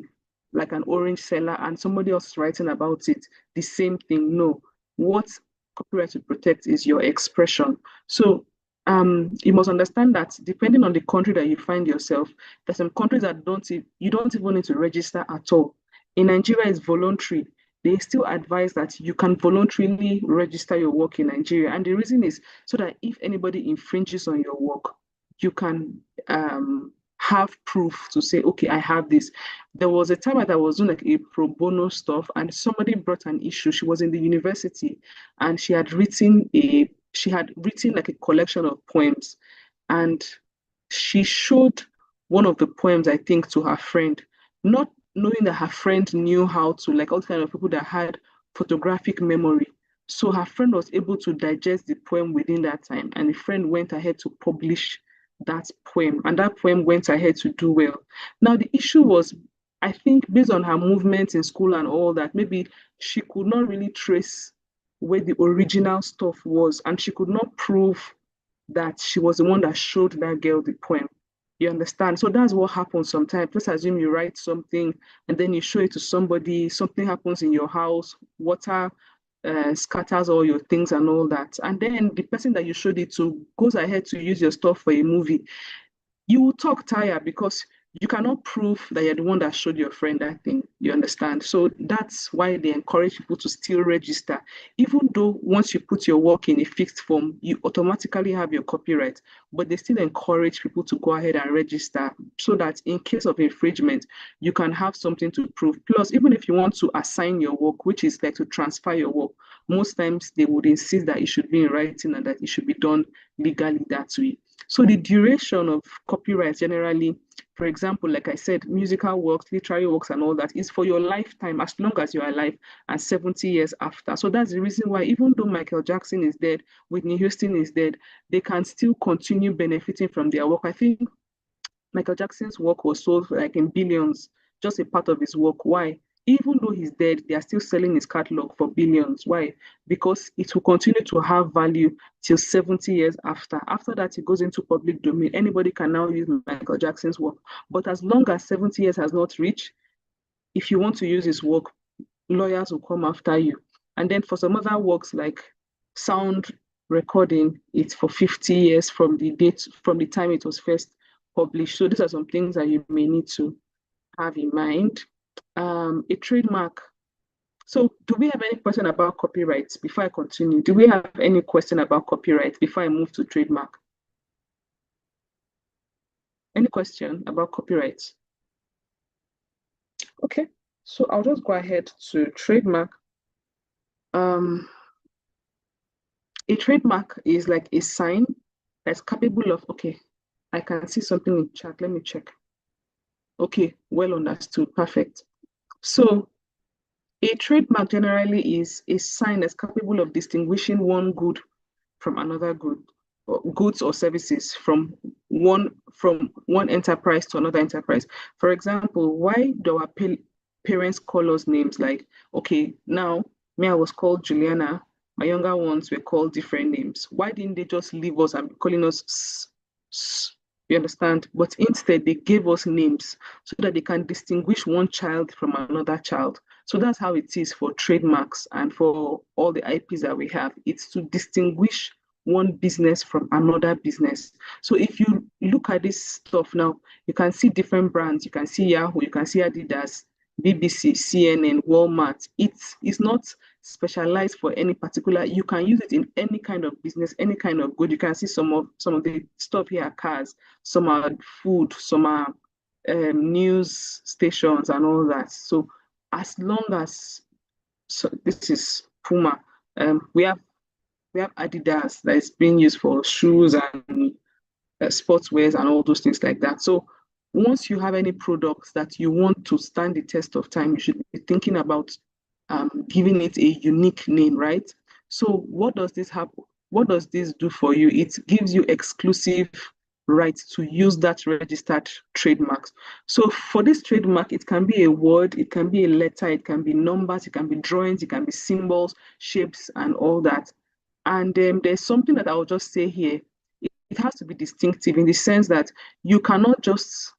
like an orange seller and somebody else writing about it. The same thing. No. What copyright to protect is your expression. So you must understand that depending on the country that you find yourself, there's some countries that you don't even need to register at all. In Nigeria, it's voluntary. They still advise that you can voluntarily register your work in Nigeria. And the reason is so that if anybody infringes on your work, you can have proof to say, okay, I have this. There was a time that I was doing like a pro bono stuff, and somebody brought an issue. She was in the university, and she had written like a collection of poems, and she showed one of the poems, I think, to her friend, not knowing that her friend knew how to, like all kind of people that had photographic memory. So her friend was able to digest the poem within that time, and the friend went ahead to publish that poem, and that poem went ahead to do well. Now, the issue was, I think, based on her movements in school and all that, maybe she could not really trace where the original stuff was, and she could not prove that she was the one that showed that girl the poem. You understand? So that's what happens sometimes. Let's assume you write something and then you show it to somebody, something happens in your house, water scatters all your things and all that. And then the person that you showed it to goes ahead to use your stuff for a movie. You will talk tire because you cannot prove that you're the one that showed your friend that thing. You understand? So that's why they encourage people to still register. Even though once you put your work in a fixed form, you automatically have your copyright, but they still encourage people to go ahead and register so that in case of infringement, you can have something to prove. Plus, even if you want to assign your work, which is like to transfer your work, most times they would insist that it should be in writing and that it should be done legally that way. So the duration of copyright generally, for example, like I said, musical works, literary works, and all that is for your lifetime, as long as you're alive, and 70 years after. So that's the reason why, even though Michael Jackson is dead, Whitney Houston is dead, they can still continue benefiting from their work. I think Michael Jackson's work was sold for like in billions, just a part of his work. Why? Even though he's dead, they are still selling his catalog for billions. Why? Because it will continue to have value till 70 years after. After that, it goes into public domain. Anybody can now use Michael Jackson's work. But as long as 70 years has not reached, if you want to use his work, lawyers will come after you. And then for some other works like sound recording, it's for 50 years from the time it was first published. So these are some things that you may need to have in mind. A trademark. So do we have any question about copyright before I continue? Do we have any question about copyright before I move to trademark? Any question about copyright? Okay, so I'll just go ahead to trademark. A trademark is like a sign that's capable of, okay, I can see something in chat. Let me check. Okay, well understood. Perfect. So a trademark generally is a sign that's capable of distinguishing one good from another good, or goods or services from one enterprise to another enterprise. For example, why do our parents call us names like, okay, now me, I was called Juliana, my younger ones were called different names. Why didn't they just leave us and be calling us you understand? But instead, they gave us names so that they can distinguish one child from another child. So that's how it is for trademarks and for all the IPs that we have. It's to distinguish one business from another business. So if you look at this stuff now, you can see different brands. You can see Yahoo, you can see Adidas, BBC, CNN, Walmart. It's not specialized for any particular. You can use it in any kind of business, any kind of good. You can see some of the stuff here are cars, some are food, some are news stations and all that. So as long as, so this is Puma, we have Adidas that is being used for shoes and sportswears and all those things like that. So once you have any products that you want to stand the test of time, you should be thinking about giving it a unique name, right? So what does this have? What does this do for you? It gives you exclusive right to use that registered trademarks. So for this trademark, it can be a word, it can be a letter, it can be numbers, it can be drawings, it can be symbols, shapes, and all that. And there's something that I'll just say here. It has to be distinctive in the sense that you cannot just,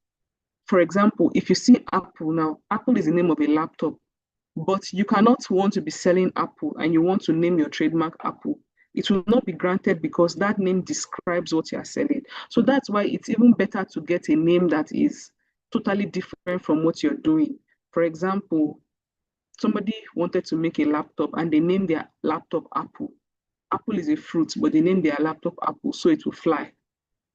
for example, if you see Apple now, Apple is the name of a laptop, but you cannot want to be selling Apple and you want to name your trademark Apple. It will not be granted because that name describes what you are selling. So that's why it's even better to get a name that is totally different from what you're doing. For example, somebody wanted to make a laptop and they named their laptop Apple. Apple is a fruit, but they named their laptop Apple, so it will fly.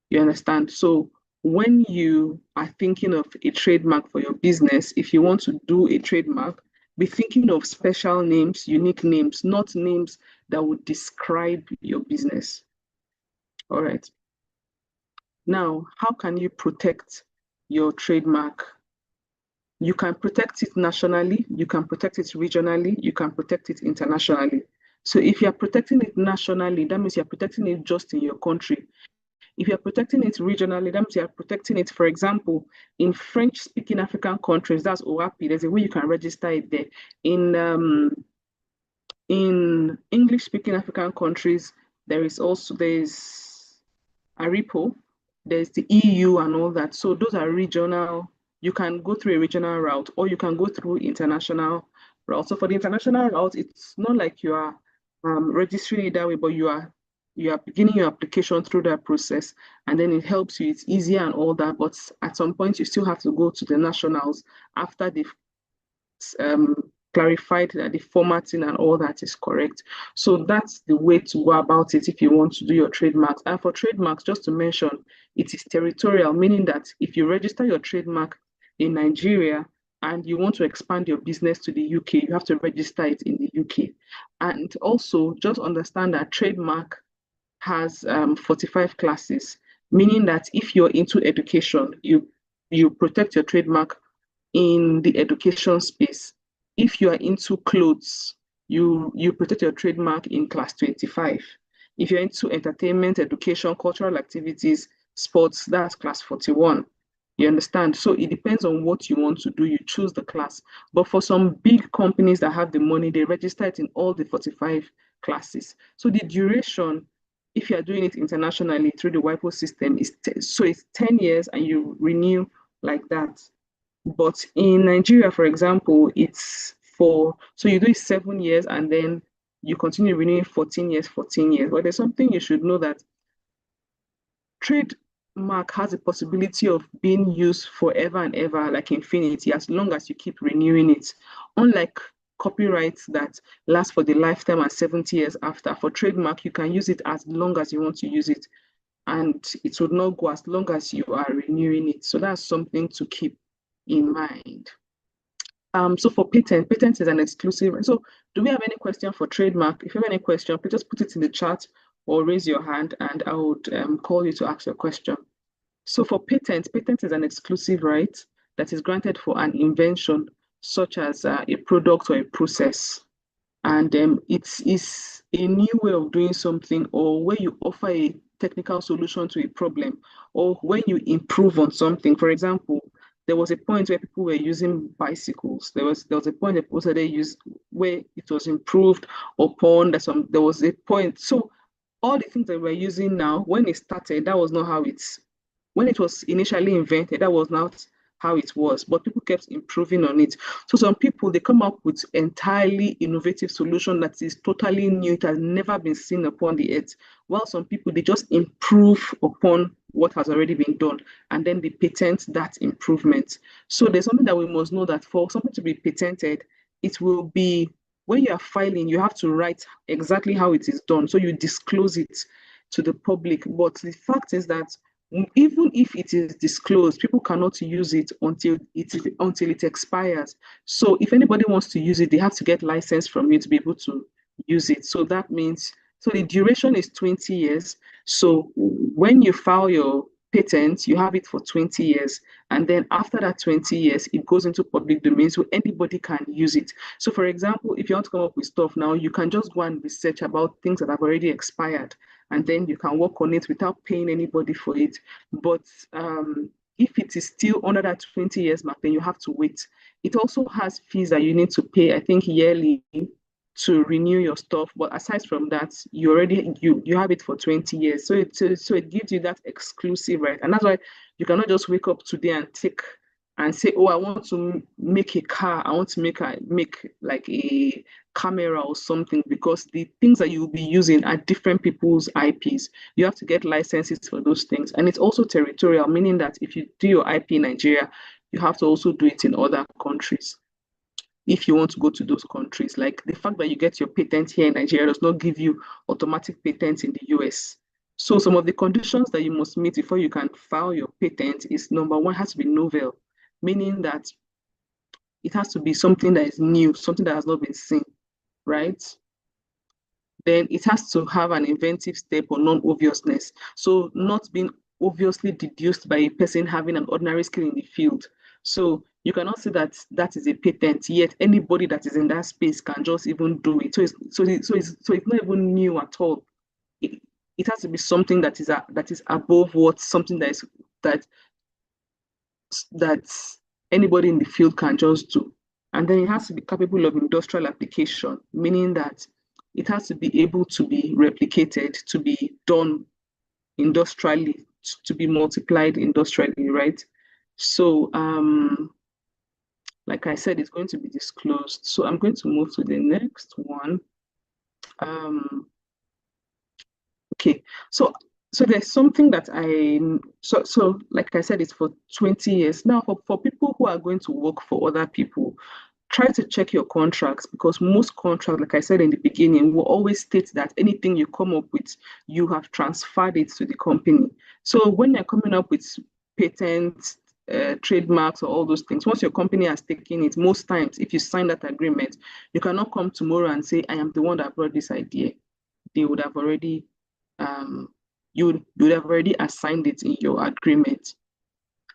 You understand? So when you are thinking of a trademark for your business, if you want to do a trademark, be thinking of special names, unique names, not names that would describe your business. All right. Now, how can you protect your trademark? You can protect it nationally, you can protect it regionally, you can protect it internationally. So if you're protecting it nationally, that means you're protecting it just in your country. If you're protecting it regionally, that means you're protecting it, for example, in French-speaking African countries, that's OAPI, there's a way you can register it there. In English-speaking African countries, there's ARIPO, there's the EU and all that. So those are regional. You can go through a regional route or you can go through international route. So for the international route, it's not like you are registering it that way, but you are beginning your application through that process, and then it helps you. It's easier and all that, but at some point you still have to go to the nationals after they've clarified that the formatting and all that is correct. So that's the way to go about it if you want to do your trademarks. And for trademarks, just to mention, it is territorial, meaning that if you register your trademark in Nigeria and you want to expand your business to the UK, you have to register it in the UK. And also just understand that trademark has 45 classes, meaning that if you're into education, you protect your trademark in the education space. If you are into clothes, you protect your trademark in class 25. If you're into entertainment, education, cultural activities, sports, that's class 41. You understand? So it depends on what you want to do. You choose the class. But for some big companies that have the money, they register it in all the 45 classes. So the duration, if you are doing it internationally through the WIPO system, so it's 10 years and you renew like that. But in Nigeria, for example, so you do it 7 years and then you continue renewing 14 years, 14 years. But there's something you should know that trademark has a possibility of being used forever and ever, like infinity, as long as you keep renewing it. Unlike copyrights that last for the lifetime and 70 years after, for trademark, you can use it as long as you want to use it. And it would not go as long as you are renewing it. So that's something to keep in mind. So for patent is an exclusive. So do we have any question for trademark? If you have any question, please just put it in the chat or raise your hand and I would call you to ask your question. So for patent is an exclusive right that is granted for an invention such as a product or a process. and it is a new way of doing something, or where you offer a technical solution to a problem, or when you improve on something. For example, there was a point where people were using bicycles. There was a point that people said they used where it was improved upon. There was a point. So all the things that we're using now, when it started, that was not how it's when it was initially invented, that was not how it was, but people kept improving on it. So some people, they come up with entirely innovative solution that is totally new, it has never been seen upon the earth, while some people, they just improve upon what has already been done, and then they patent that improvement. So there's something that we must know, that for something to be patented, it will be, when you are filing, you have to write exactly how it is done, so you disclose it to the public. But the fact is that even if it is disclosed, people cannot use it until it expires. So if anybody wants to use it, they have to get license from you to be able to use it. So that means, so the duration is 20 years. So when you file your patent, you have it for 20 years. And then after that 20 years, it goes into public domain, so anybody can use it. So for example, if you want to come up with stuff now, you can just go and research about things that have already expired, and then you can work on it without paying anybody for it. But if it is still under that 20 years mark, then you have to wait. It also has fees that you need to pay, I think, yearly, to renew your stuff. But aside from that, you have it for 20 years. So it gives you that exclusive right. And that's why you cannot just wake up today and take and say, oh, I want to make a car, I want to make like a camera or something, because the things that you'll be using are different people's IPs. You have to get licenses for those things. And it's also territorial, meaning that if you do your IP in Nigeria, you have to also do it in other countries if you want to go to those countries. Like the fact that you get your patent here in Nigeria does not give you automatic patents in the US. So some of the conditions that you must meet before you can file your patent is, number one, it has to be novel, meaning that it has to be something that is new, something that has not been seen, right? Then it has to have an inventive step or non-obviousness. So not being obviously deduced by a person having an ordinary skill in the field. So you cannot say that that is a patent, yet anybody that is in that space can just even do it. So it's not even new at all. It, it has to be something that is above what something that that anybody in the field can just do. And then it has to be capable of industrial application, meaning that it has to be able to be replicated, to be done industrially, to be multiplied industrially, right? So, like I said, it's going to be disclosed. So I'm going to move to the next one. Okay, so there's something that so like I said, it's for 20 years. Now for people who are going to work for other people, try to check your contracts, because most contracts, like I said in the beginning, will always state that anything you come up with, you have transferred it to the company. So when you're coming up with patents, trademarks, or all those things, once your company has taken it, most times, if you sign that agreement, you cannot come tomorrow and say, I am the one that brought this idea. They would have already you would have already assigned it in your agreement.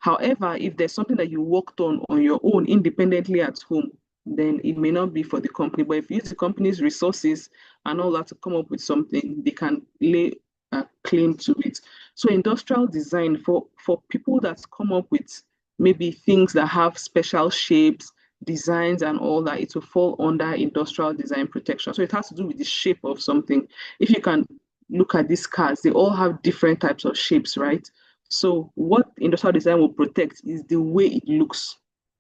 However, if there's something that you worked on your own independently at home, then it may not be for the company. But if you use the company's resources and all that to come up with something, they can lay a claim to it. So industrial design, for people that come up with maybe things that have special shapes, designs, and all that, it will fall under industrial design protection. So it has to do with the shape of something. If you can look at these cars, they all have different types of shapes, right? So what industrial design will protect is the way it looks,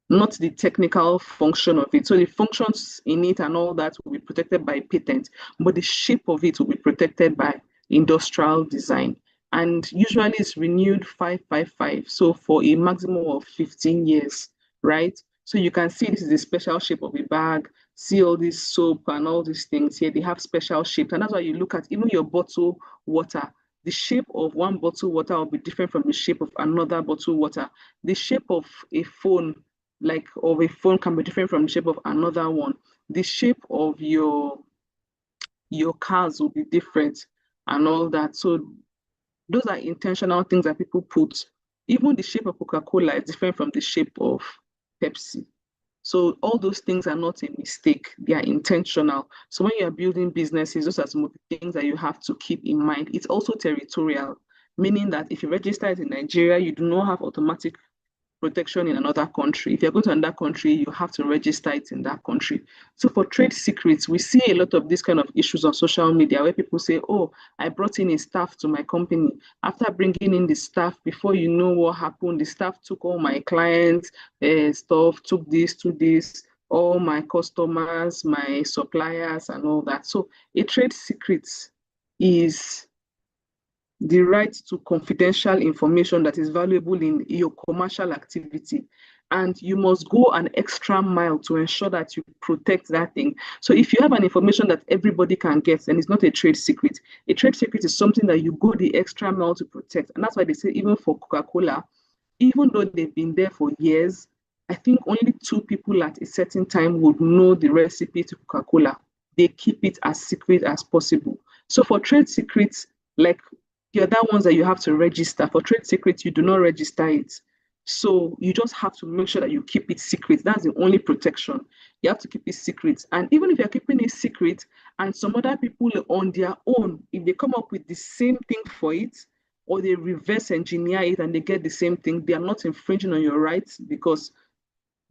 not the technical function of it. So the functions in it and all that will be protected by patent, but the shape of it will be protected by industrial design. And usually it's renewed 555. So for a maximum of 15 years, right? So you can see this is a special shape of a bag. See all this soap and all these things here, they have special shapes. And that's why you look at even your bottle water. The shape of one bottle water will be different from the shape of another bottle water. The shape of a phone, can be different from the shape of another one. The shape of your cars will be different and all that. So those are intentional things that people put. Even the shape of Coca-Cola is different from the shape of Pepsi. So all those things are not a mistake, they are intentional. So when you are building businesses, those are some of the things that you have to keep in mind. It's also territorial, meaning that if you register it in Nigeria, you do not have automatic protection in another country. If you're going to another country, you have to register it in that country. So for trade secrets, we see a lot of these kind of issues on social media where people say, oh, I brought in a staff to my company. After bringing in the staff, before you know what happened, the staff took all my clients' stuff, took this, all my customers, my suppliers, and all that. So a trade secret is the right to confidential information that is valuable in your commercial activity. And you must go an extra mile to ensure that you protect that thing. So if you have an information that everybody can get, and it's not a trade secret, a trade secret is something that you go the extra mile to protect. And that's why they say even for Coca-Cola, even though they've been there for years, I think only 2 people at a certain time would know the recipe to Coca-Cola. They keep it as secret as possible. So for trade secrets, like the other ones that you have to register, for trade secrets, you do not register it. So you just have to make sure that you keep it secret. That's the only protection. You have to keep it secret. And even if you're keeping it secret and some other people on their own, if they come up with the same thing for it, or they reverse engineer it and they get the same thing, they are not infringing on your rights because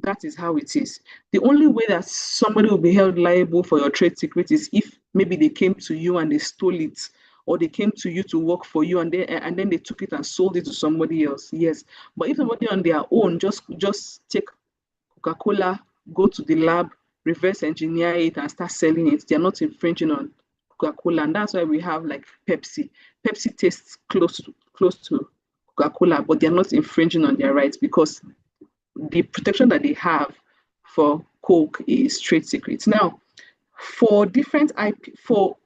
that is how it is. The only way that somebody will be held liable for your trade secret is if maybe they came to you and they stole it, or they came to you to work for you and then they took it and sold it to somebody else. Yes, but if somebody on their own just take Coca-Cola, go to the lab, reverse engineer it and start selling it, they're not infringing on Coca-Cola, and that's why we have like Pepsi. Pepsi tastes close to Coca-Cola, but they're not infringing on their rights because the protection that they have for Coke is trade secrets. Now, for different IP, for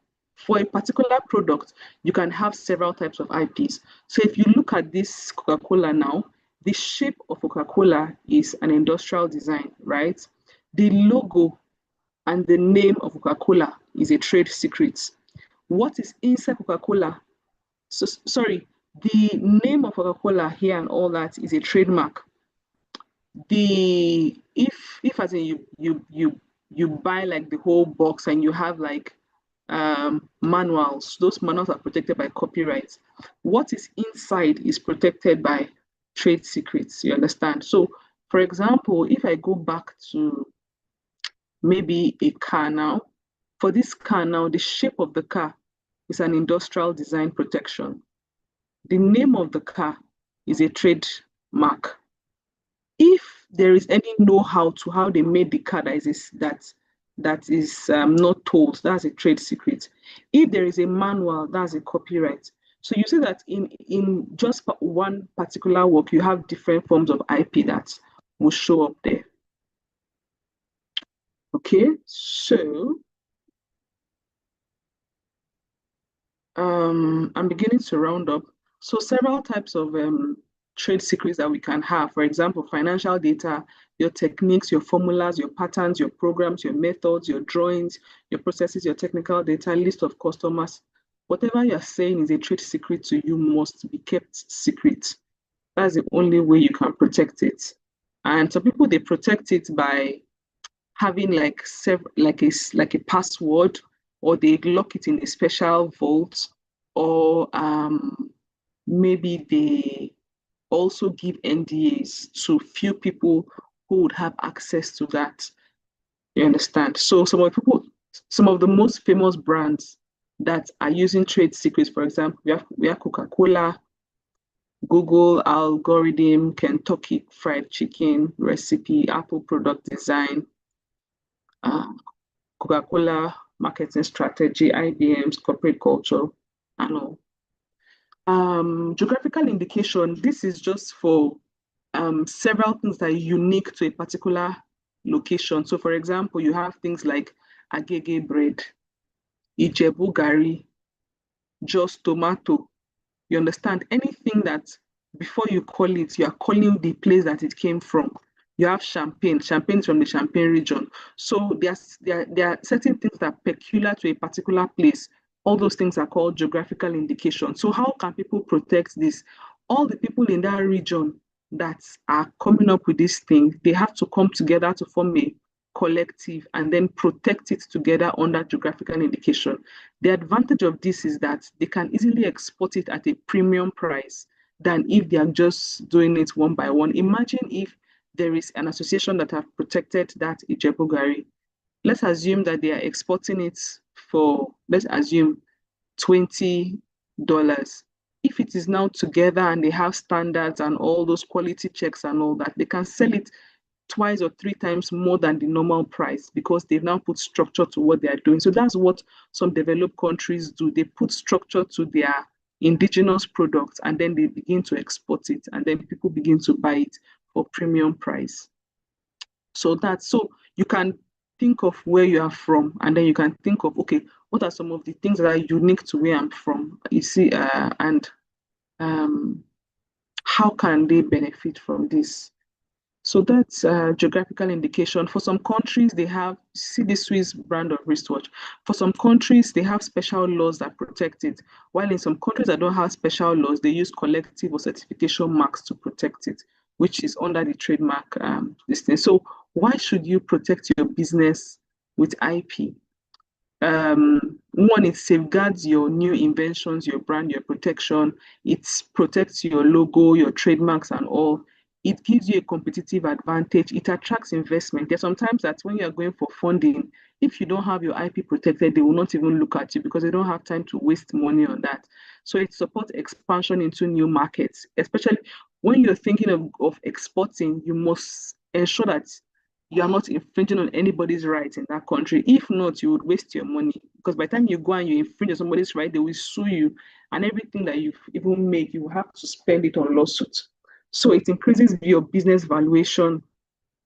a particular product, you can have several types of IPs. So if you look at this Coca-Cola now, the shape of Coca-Cola is an industrial design, right? The logo and the name of Coca-Cola is a trade secret. What is inside Coca-Cola? So sorry, the name of Coca-Cola here and all that is a trademark. The if as in you buy like the whole box and you have like manuals, those manuals are protected by copyright. What is inside is protected by trade secrets, you understand? So for example, if I go back to maybe a car now, for this car now, the shape of the car is an industrial design protection. The name of the car is a trademark. If there is any know-how to how they made the car that is not told, that's a trade secret. If there is a manual, that's a copyright. So you see that in just one particular work, you have different forms of IP that will show up there. Okay, so I'm beginning to round up. So several types of trade secrets that we can have. For example, financial data, your techniques, your formulas, your patterns, your programs, your methods, your drawings, your processes, your technical data, list of customers. Whatever you're saying is a trade secret to you must be kept secret. That's the only way you can protect it. And some people, they protect it by having like like a password, or they lock it in a special vault, or maybe they also give NDAs to few people who would have access to that. You understand? So some of the most famous brands that are using trade secrets, for example, we have Coca-Cola, Google algorithm, Kentucky Fried Chicken recipe, Apple product design, uh, Coca-Cola marketing strategy, IBM's corporate culture, and all. Geographical indication, this is just for several things that are unique to a particular location. So for example, you have things like agege bread, Ijebu gari, just tomato. You understand? Anything that before you call it, you are calling the place that it came from. You have champagne is from the Champagne region. So there are certain things that are peculiar to a particular place. All those things are called geographical indication. So how can people protect this? All the people in that region, that are coming up with this thing, they have to come together to form a collective and then protect it together under geographical indication. The advantage of this is that they can easily export it at a premium price than if they are just doing it one by one. Imagine if there is an association that have protected that Ijebu. Let's assume that they are exporting it for, let's assume, $20. If it is now together and they have standards and all those quality checks and all that, they can sell it twice or three times more than the normal price because they've now put structure to what they are doing. So that's what some developed countries do. They put structure to their indigenous products and then they begin to export it and then people begin to buy it for premium price. So you can think of where you are from and then you can think of, okay, what are some of the things that are unique to where I'm from? You see, and how can they benefit from this? So that's geographical indication. For some countries, they have, see the Swiss brand of wristwatch. For some countries, they have special laws that protect it. While in some countries that don't have special laws, they use collective or certification marks to protect it, which is under the trademark this thing. So why should you protect your business with IP? One, it safeguards your new inventions, your brand, your protection. It protects your logo, your trademarks, and all. It gives you a competitive advantage. It attracts investment. There's sometimes that when you're going for funding, if you don't have your IP protected, they will not even look at you because they don't have time to waste money on that. So it supports expansion into new markets, especially when you're thinking of exporting, you must ensure that you are not infringing on anybody's rights in that country. If not, you would waste your money because by the time you go and you infringe on somebody's right, they will sue you, and everything that you even make, you will have to spend it on lawsuits. So it increases your business valuation.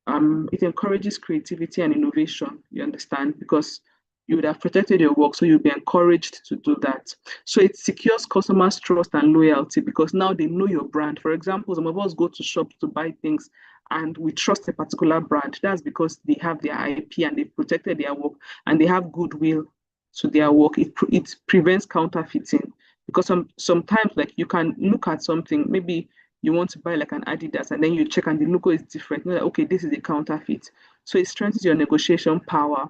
It encourages creativity and innovation. You understand because you would have protected your work, so you'll be encouraged to do that. So it secures customers' trust and loyalty because now they know your brand. For example, some of us go to shops to buy things and we trust a particular brand. That's because they have their IP and they've protected their work and they have goodwill to their work. It prevents counterfeiting because sometimes like you can look at something, maybe you want to buy like an Adidas and then you check and the logo is different. You're like, okay, this is a counterfeit. So it strengthens your negotiation power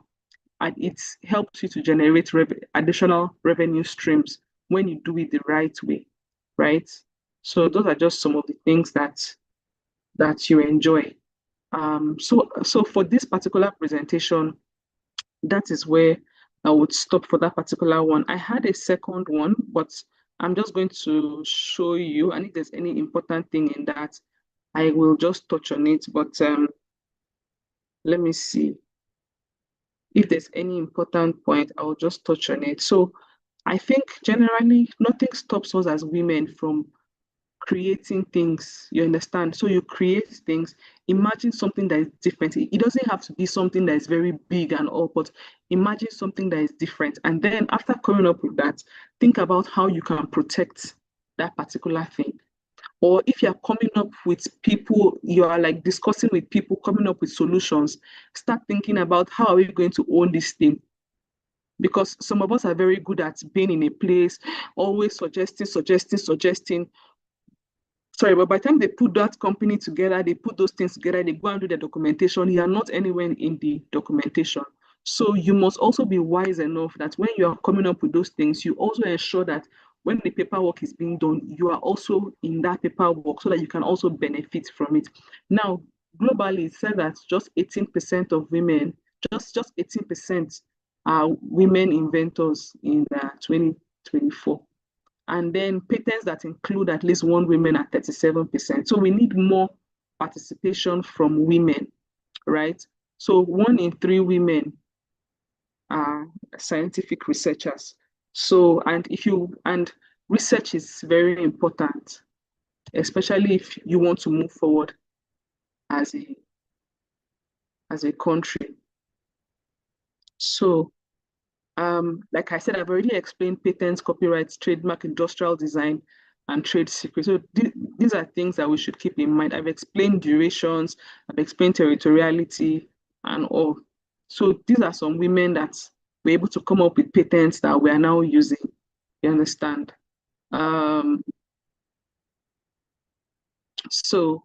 and it helps you to generate additional revenue streams when you do it the right way, right? So those are just some of the things that you enjoy. So for this particular presentation, that is where I would stop for that particular one. I had a second one, but I'm just going to show you, and if there's any important thing in that, I will just touch on it. But let me see. If there's any important point, I'll just touch on it. So I think generally nothing stops us as women from creating things. You understand? So you create things. Imagine something that is different. It doesn't have to be something that is very big and all, but imagine something that is different. And then after coming up with that, think about how you can protect that particular thing. Or if you're coming up with people, you are like discussing with people, coming up with solutions, start thinking about how are we going to own this thing? Because some of us are very good at being in a place, always suggesting. Sorry, but by the time they put that company together, they put those things together, they go and do the documentation, you are not anywhere in the documentation. So you must also be wise enough that when you are coming up with those things, you also ensure that when the paperwork is being done, you are also in that paperwork so that you can also benefit from it. Now, globally, it says that just 18% of women, just 18% are women inventors in 2024. And then patents that include at least one woman at 37%. So we need more participation from women, right? So 1 in 3 women are scientific researchers. So, and research is very important, especially if you want to move forward as a country. So like I said, I've already explained patents, copyrights, trademark, industrial design, and trade secrets. So these are things that we should keep in mind. I've explained durations, I've explained territoriality, and all. So these are some women that were able to come up with patents that we are now using. You understand? So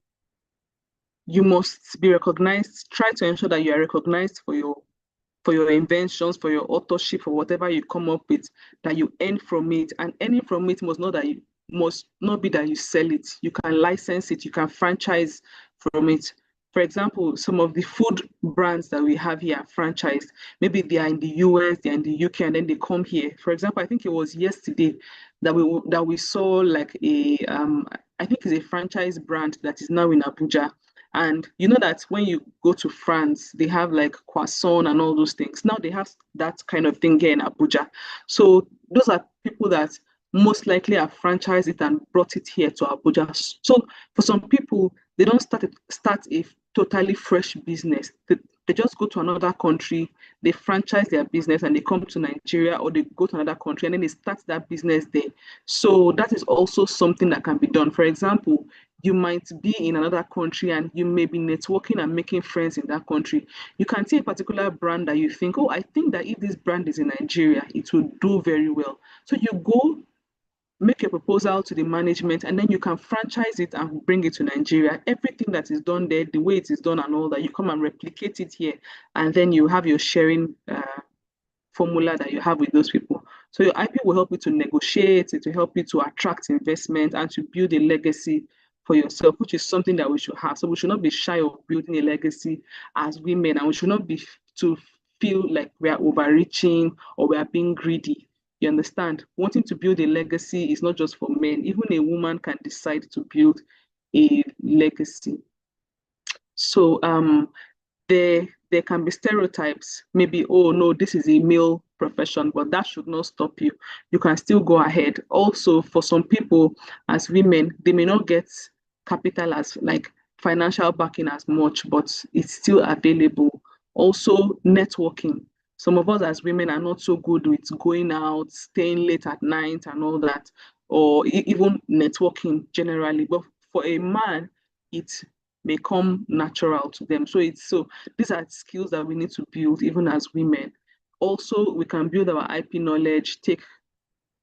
you must be recognized. Try to ensure that you are recognized for your inventions, for your authorship, for whatever you come up with, that you earn from it. And earning from it must not be that you sell it. You can license it, you can franchise from it. For example, some of the food brands that we have here are franchised. Maybe they are in the US, they're in the UK, and then they come here. For example, I think it was yesterday that we saw like I think it's a franchise brand that is now in Abuja. And you know that when you go to France, they have like croissant and all those things. Now they have that kind of thing here in Abuja. So those are people that most likely have franchised it and brought it here to Abuja. So for some people, they don't start a totally fresh business. They just go to another country, they franchise their business and they come to Nigeria, or they go to another country and then they start that business there. So that is also something that can be done. For example, you might be in another country and you may be networking and making friends in that country. You can see a particular brand that you think, oh, I think that if this brand is in Nigeria, it will do very well. So you go make a proposal to the management, and then you can franchise it and bring it to Nigeria. Everything that is done there, the way it is done and all that, you come and replicate it here, and then you have your sharing formula that you have with those people. So your IP will help you to negotiate, it will help you to attract investment and to build a legacy for yourself, which is something that we should have. So we should not be shy of building a legacy as women, and we should not be to feel like we are overreaching or we are being greedy. You understand? Wanting to build a legacy is not just for men. Even a woman can decide to build a legacy. So there can be stereotypes. Maybe, oh no, this is a male profession, but that should not stop you. You can still go ahead. Also, for some people, as women, they may not get capital as like financial backing as much, but it's still available. Also, networking. Some of us as women are not so good with going out, staying late at night, and all that, or even networking generally. But for a man, it may come natural to them. So these are skills that we need to build even as women. Also, we can build our IP knowledge, take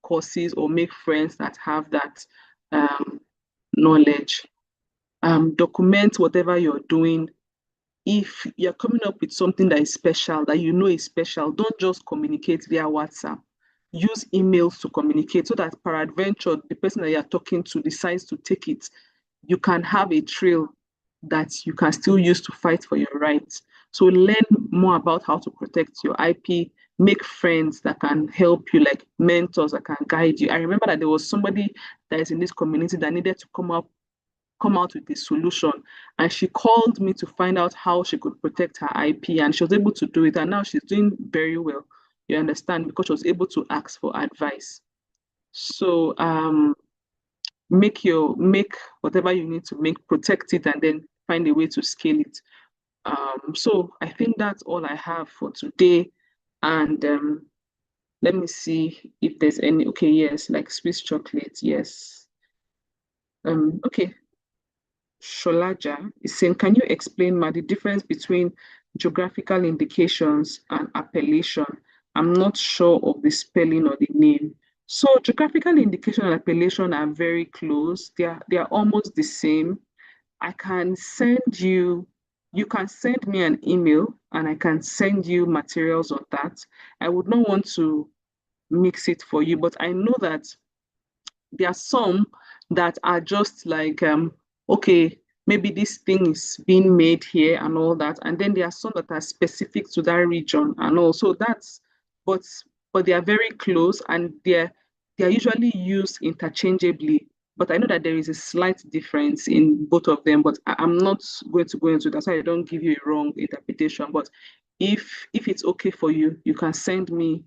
courses, or make friends that have that knowledge. Document whatever you're doing. If you're coming up with something that is special, that you know is special, don't just communicate via WhatsApp. Use emails to communicate so that peradventure, the person that you're talking to decides to take it, you can have a trail that you can still use to fight for your rights. So learn more about how to protect your IP, make friends that can help you, like mentors that can guide you. I remember that there was somebody that is in this community that needed to come out with a solution, and she called me to find out how she could protect her IP, and she was able to do it, and now she's doing very well. You understand? Because she was able to ask for advice. So make whatever you need to make, protect it, and then find a way to scale it. So I think that's all I have for today. And let me see if there's any. Okay, yes, like Swiss chocolate, yes. Okay. Sholaja is saying, can you explain the difference between geographical indications and appellation? I'm not sure of the spelling or the name. So geographical indication and appellation are very close. They are almost the same. I can send you, you can send me an email and I can send you materials on that. I would not want to mix it for you, but I know that there are some that are just like, okay, maybe this thing is being made here and all that. And then there are some that are specific to that region and also that's, but but they are very close and they're usually used interchangeably. But I know that there is a slight difference in both of them, but I'm not going to go into that so I don't give you a wrong interpretation. But if it's okay for you, you can send me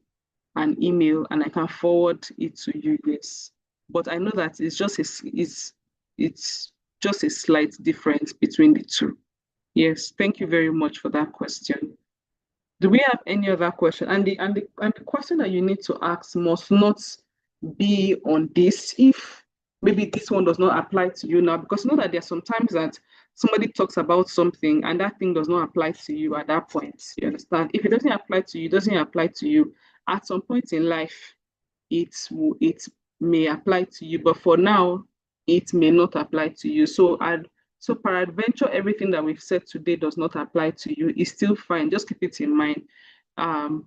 an email and I can forward it to you, yes. But I know that it's just a slight difference between the two. Yes, thank you very much for that question. Do we have any other question? And the question that you need to ask must not be on this if maybe this one does not apply to you now, because you know that there are sometimes that somebody talks about something and that thing does not apply to you at that point. You understand? If it doesn't apply to you, it doesn't apply to you. At some point in life, it may apply to you, but for now, it may not apply to you. So So peradventure, everything that we've said today does not apply to you. It's still fine. Just keep it in mind.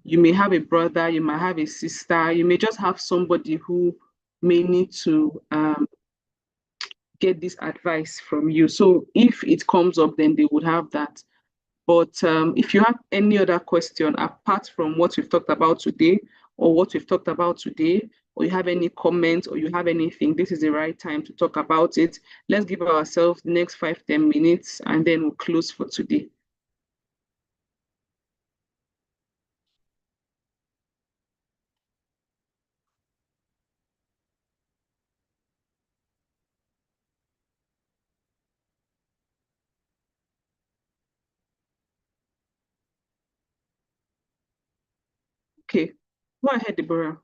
You may have a brother, you might have a sister, you may just have somebody who may need to get this advice from you. So if it comes up, then they would have that. But if you have any other question apart from what we've talked about today, or what we've talked about today, or you have any comments, or you have anything, this is the right time to talk about it. Let's give ourselves the next 5-10 minutes and then we'll close for today. Okay, go ahead, Deborah.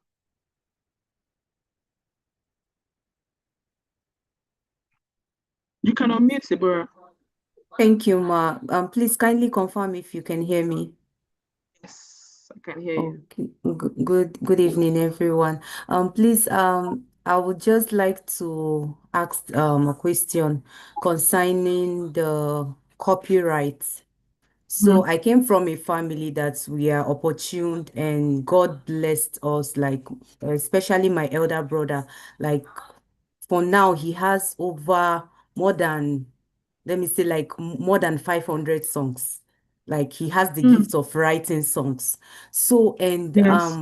You can unmute, Deborah. Thank you, Ma. Please kindly confirm if you can hear me. Yes, I can hear you. Okay. Good evening, everyone. Please, I would just like to ask a question concerning the copyright. So Mm, I came from a family that we are opportune and God blessed us, like especially my elder brother. Like for now, he has over more than, let me say, like more than 500 songs. Like he has the mm, gift of writing songs. So and yes.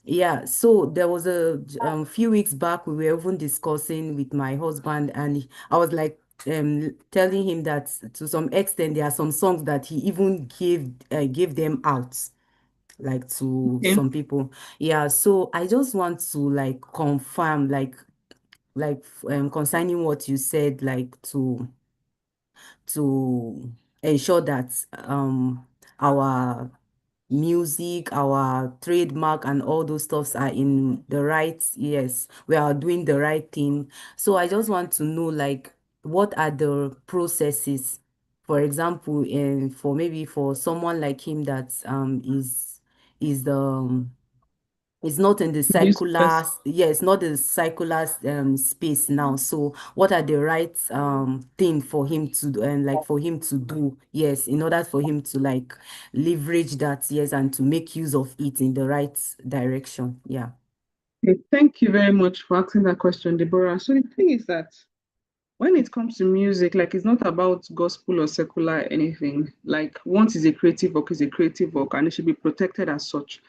yeah, so there was a few weeks back we were even discussing with my husband, and I was like telling him that to some extent there are some songs that he even gave them out like to Okay. some people. Yeah, so I just want to like confirm concerning what you said, like to ensure that our music, our trademark, and all those stuffs are in the right, yes, we are doing the right thing. So I just want to know, like, what are the processes, for example, and for maybe for someone like him that is the it's not in the Music circular, person. yes, not the circular space now. So what are the right thing for him to do, and like for him to do, yes, in order for him to like leverage that, yes, and to make use of it in the right direction. Yeah. Okay, thank you very much for asking that question, Deborah. So the thing is that when it comes to music, like it's not about gospel or secular anything. Like once is a creative work is a creative work and it should be protected as such.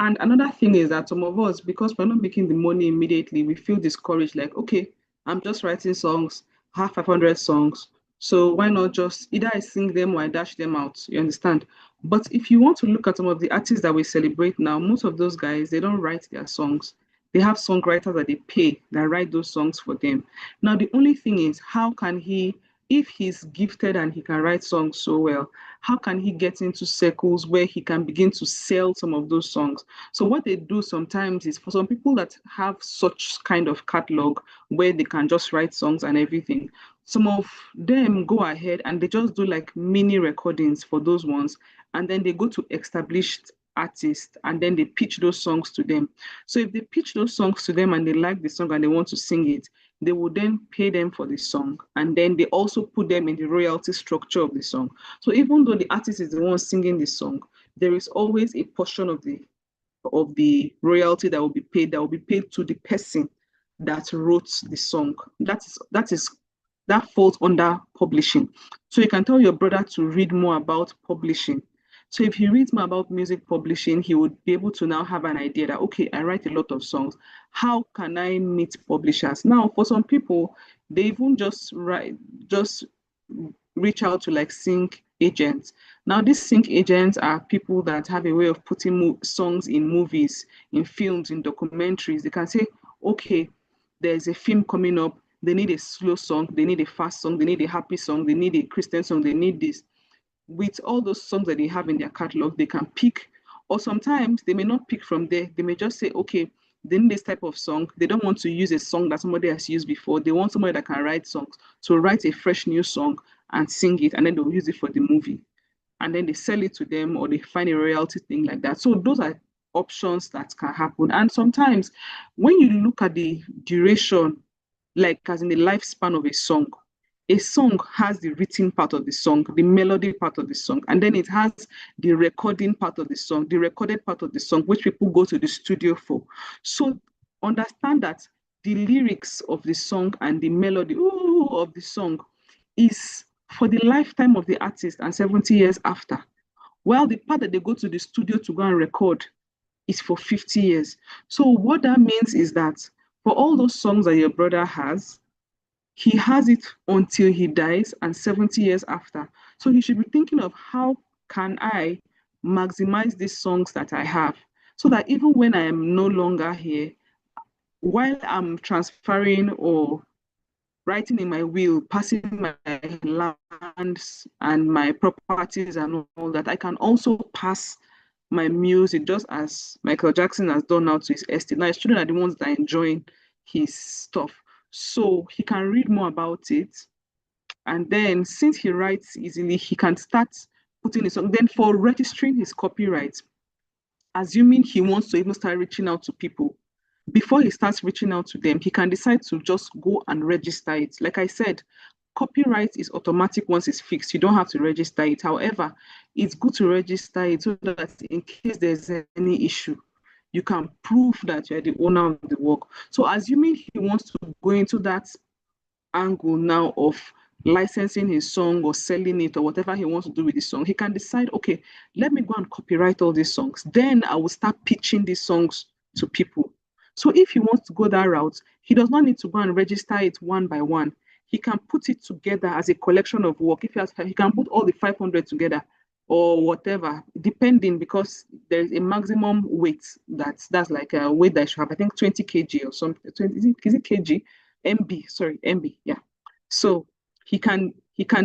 And another thing is that some of us, because we're not making the money immediately, we feel discouraged, like, okay, I'm just writing songs, have 500 songs. So why not just either I sing them or I dash them out? You understand? But if you want to look at some of the artists that we celebrate now, most of those guys, they don't write their songs. They have songwriters that they pay that write those songs for them. Now, the only thing is, how can he, if he's gifted and he can write songs so well, how can he get into circles where he can begin to sell some of those songs? So, what they do sometimes is for some people that have such kind of catalog where they can just write songs and everything, some of them go ahead and they just do like mini recordings for those ones, and then they go to established artists and then they pitch those songs to them. So if they pitch those songs to them and they like the song and they want to sing it, they will then pay them for the song, and then they also put them in the royalty structure of the song. So even though the artist is the one singing the song, there is always a portion of the royalty that will be paid to the person that wrote the song. That falls under publishing. So you can tell your brother to read more about publishing. So if he reads more about music publishing, he would be able to now have an idea that, okay, I write a lot of songs. How can I meet publishers? Now, for some people, they even just reach out to like sync agents. Now, these sync agents are people that have a way of putting songs in movies, in films, in documentaries. They can say, okay, there's a film coming up. They need a slow song, they need a fast song, they need a happy song, they need a Christian song, they need this. With all those songs that they have in their catalog, they can pick, or sometimes they may not pick from there. They may just say, okay, they need this type of song. They don't want to use a song that somebody has used before. They want somebody that can write songs. So write a fresh new song and sing it, and then they'll use it for the movie. And then they sell it to them or they find a royalty thing like that. So those are options that can happen. And sometimes when you look at the duration, like as in the lifespan of a song, a song has the written part of the song, the melody part of the song, and then it has the recording part of the song, the recorded part of the song, which people go to the studio for. So understand that the lyrics of the song and the melody of the song is for the lifetime of the artist and 70 years after. While the part that they go to the studio to go and record is for 50 years. So what that means is that for all those songs that your brother has, he has it until he dies and 70 years after. So he should be thinking of how can I maximize these songs that I have so that even when I am no longer here, while I'm transferring or writing in my will, passing my lands and my properties and all that, I can also pass my music just as Michael Jackson has done now to his estate. Now, his children are the ones that are enjoying his stuff. So he can read more about it. And then since he writes easily, he can start putting his song. Then for registering his copyright, assuming he wants to even start reaching out to people, before he starts reaching out to them, he can decide to just go and register it. Like I said, copyright is automatic once it's fixed. You don't have to register it. However, it's good to register it so that in case there's any issue, you can prove that you're the owner of the work. So assuming he wants to go into that angle now of licensing his song or selling it or whatever he wants to do with the song, he can decide, okay, let me go and copyright all these songs. Then I will start pitching these songs to people. So if he wants to go that route, he does not need to go and register it one by one. He can put it together as a collection of work. If he has, he can put all the 500 together or whatever, depending, because there's a maximum weight that's like a weight that you should have. I think 20 kg or something. 20, is it kg? MB, sorry, MB, yeah. So he can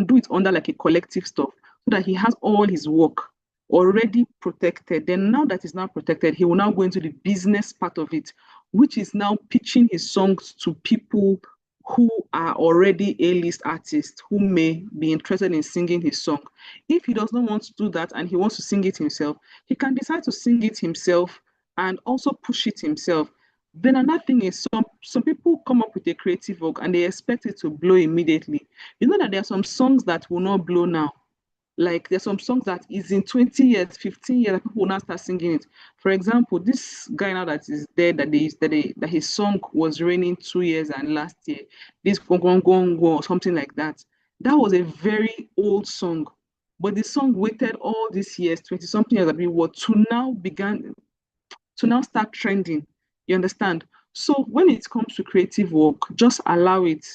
do it under like a collective stuff so that he has all his work already protected. Then now that it's now protected, he will now go into the business part of it, which is now pitching his songs to people who are already A-list artists who may be interested in singing his song. If he does not want to do that and he wants to sing it himself, he can decide to sing it himself and also push it himself. Then another thing is some people come up with a creative work and they expect it to blow immediately. You know that there are some songs that will not blow now. Like there's some songs that is in 20 years, 15 years, that people will not start singing it. For example, this guy now that is there that his song was raining 2 years and last year, this gong gong gong gong or something like that. That was a very old song. But the song waited all these years, 20 something years, what to now start trending. You understand? So when it comes to creative work, just allow it,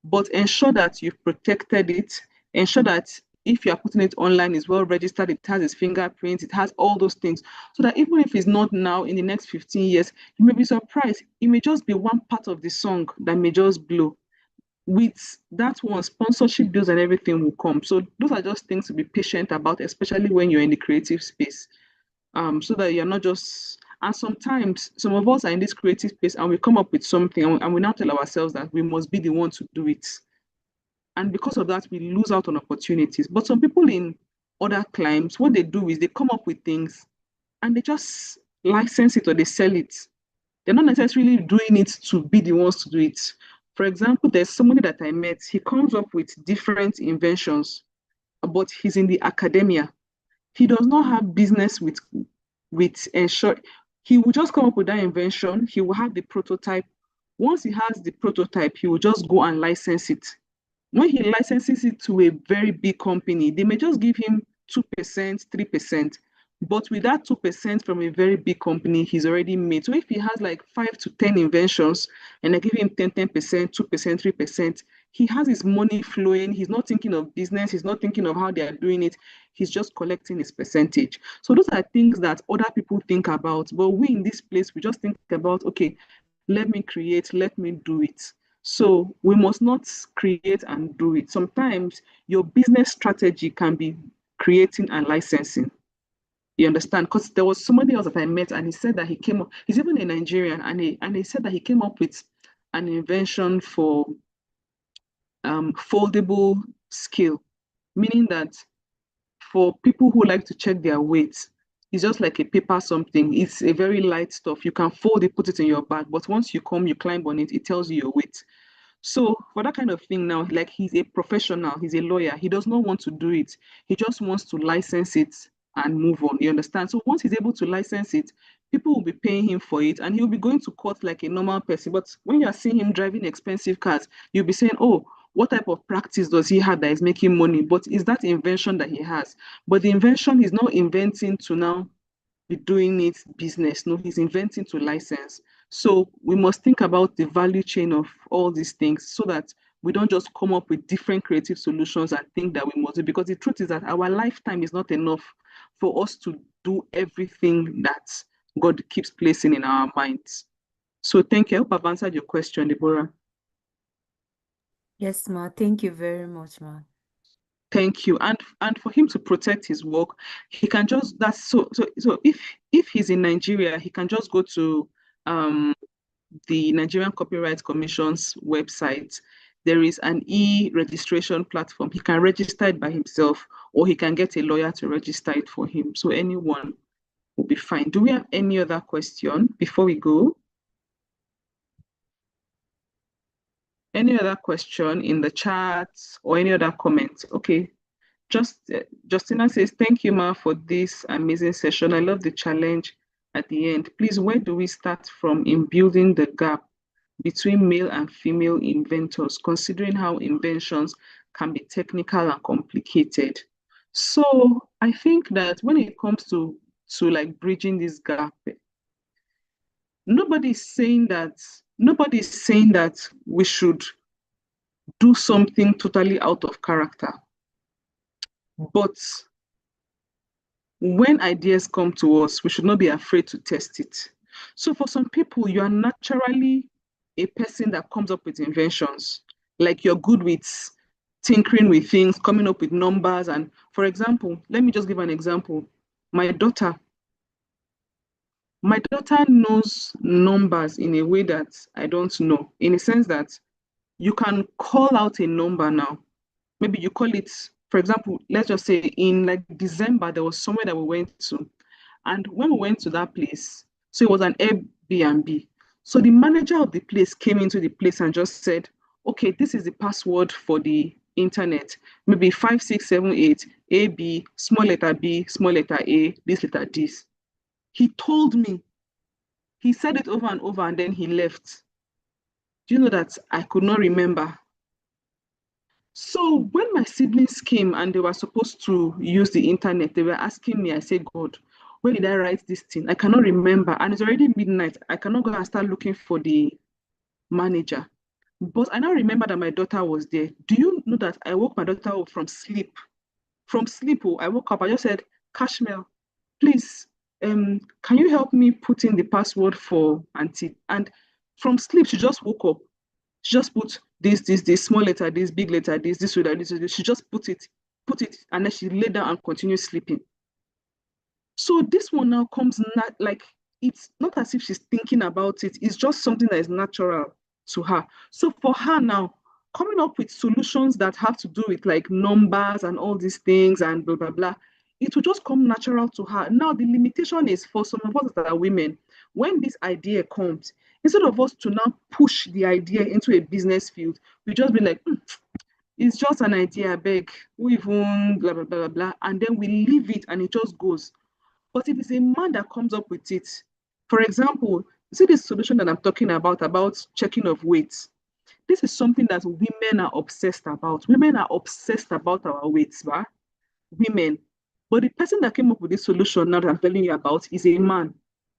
but ensure that you've protected it. Ensure that if you are putting it online, it's well registered, it has its fingerprints, it has all those things. So that even if it's not now, in the next 15 years, you may be surprised. It may just be one part of the song that may just blow. With that one, sponsorship deals and everything will come. So those are just things to be patient about, especially when you're in the creative space, so that you're not just. And sometimes some of us are in this creative space and we come up with something and we now tell ourselves that we must be the one to do it. And because of that, we lose out on opportunities. But some people in other climes, what they do is they come up with things and they just license it or they sell it. They're not necessarily doing it to be the ones to do it. For example, there's somebody that I met, he comes up with different inventions, but he's in the academia. He does not have business with ensure. He will just come up with that invention. He will have the prototype. Once he has the prototype, he will just go and license it. When he licenses it to a very big company, they may just give him 2%, 3%. But with that 2% from a very big company, he's already made. So if he has like 5 to 10 inventions and I give him 10%, 2%, 3%, he has his money flowing. He's not thinking of business. He's not thinking of how they are doing it. He's just collecting his percentage. So those are things that other people think about. But we in this place, we just think about, okay, let me create, let me do it. So we must not create and do it. Sometimes your business strategy can be creating and licensing. You understand? Because there was somebody else that I met and he said that he came up, he's even a Nigerian, and he said that he came up with an invention for foldable scale, meaning that for people who like to check their weight, it's just like a paper something. It's a very light stuff. You can fold it, put it in your bag, but once you come, you climb on it, it tells you your weight. So for that kind of thing now, like he's a professional, he's a lawyer, he does not want to do it. He just wants to license it and move on. You understand? So once he's able to license it, people will be paying him for it and he'll be going to court like a normal person. But when you're seeing him driving expensive cars, you'll be saying, oh, what type of practice does he have that is making money? But is that invention that he has? But the invention he's not inventing to now be doing it business. No, he's inventing to license. So we must think about the value chain of all these things so that we don't just come up with different creative solutions and think that we must do. Because the truth is that our lifetime is not enough for us to do everything that God keeps placing in our minds. So thank you. I hope I've answered your question, Deborah. Yes, ma. Thank you very much, ma. Thank you. And for him to protect his work, he can just that's so if he's in Nigeria, he can just go to the Nigerian Copyright Commission's website. There is an e-registration platform. He can register it by himself, or he can get a lawyer to register it for him. So anyone will be fine. Do we have any other question before we go? Any other question in the chat or any other comment? Okay. Justina says, thank you, Ma, for this amazing session. I love the challenge at the end. Please, where do we start from in building the gap between male and female inventors, considering how inventions can be technical and complicated? So I think that when it comes to like bridging this gap, nobody's saying that we should do something totally out of character. But when ideas come to us, we should not be afraid to test it. So for some people, you are naturally a person that comes up with inventions. Like you're good with tinkering with things, coming up with numbers. And for example, let me just give an example. My daughter knows numbers in a way that I don't know, in a sense that you can call out a number now. Maybe you call it, for example, let's just say in like December, there was somewhere that we went to. And when we went to that place, so it was an Airbnb. So the manager of the place came into the place and just said, okay, this is the password for the internet. Maybe 5678 AB, small letter B, small letter A, this letter this. He told me, he said it over and over and then he left. Do you know that I could not remember? So when my siblings came and they were supposed to use the internet, they were asking me, I said, God, where did I write this thing? I cannot remember. And it's already midnight. I cannot go and start looking for the manager. But I now remember that my daughter was there. Do you know that I woke my daughter up from sleep? From sleep, I woke up, I just said, Kashmel, please, can you help me put in the password for Auntie? And from sleep, she just woke up. She just put this, small letter, this, big letter, this letter, this. She just put it, and then she lay down and continued sleeping. So this one now comes not like it's not as if she's thinking about it. It's just something that is natural to her. So for her now, coming up with solutions that have to do with like numbers and all these things and blah blah blah, it will just come natural to her. Now the limitation is for some of us that are women. When this idea comes, instead of us to now push the idea into a business field, we just be like, it's just an idea, beg, we even blah blah blah blah blah, and then we leave it and it just goes. But if it's a man that comes up with it, for example, see this solution that I'm talking about checking of weights. This is something that women are obsessed about. Women are obsessed about our weights, right? Women. But the person that came up with this solution now that I'm telling you about is a man,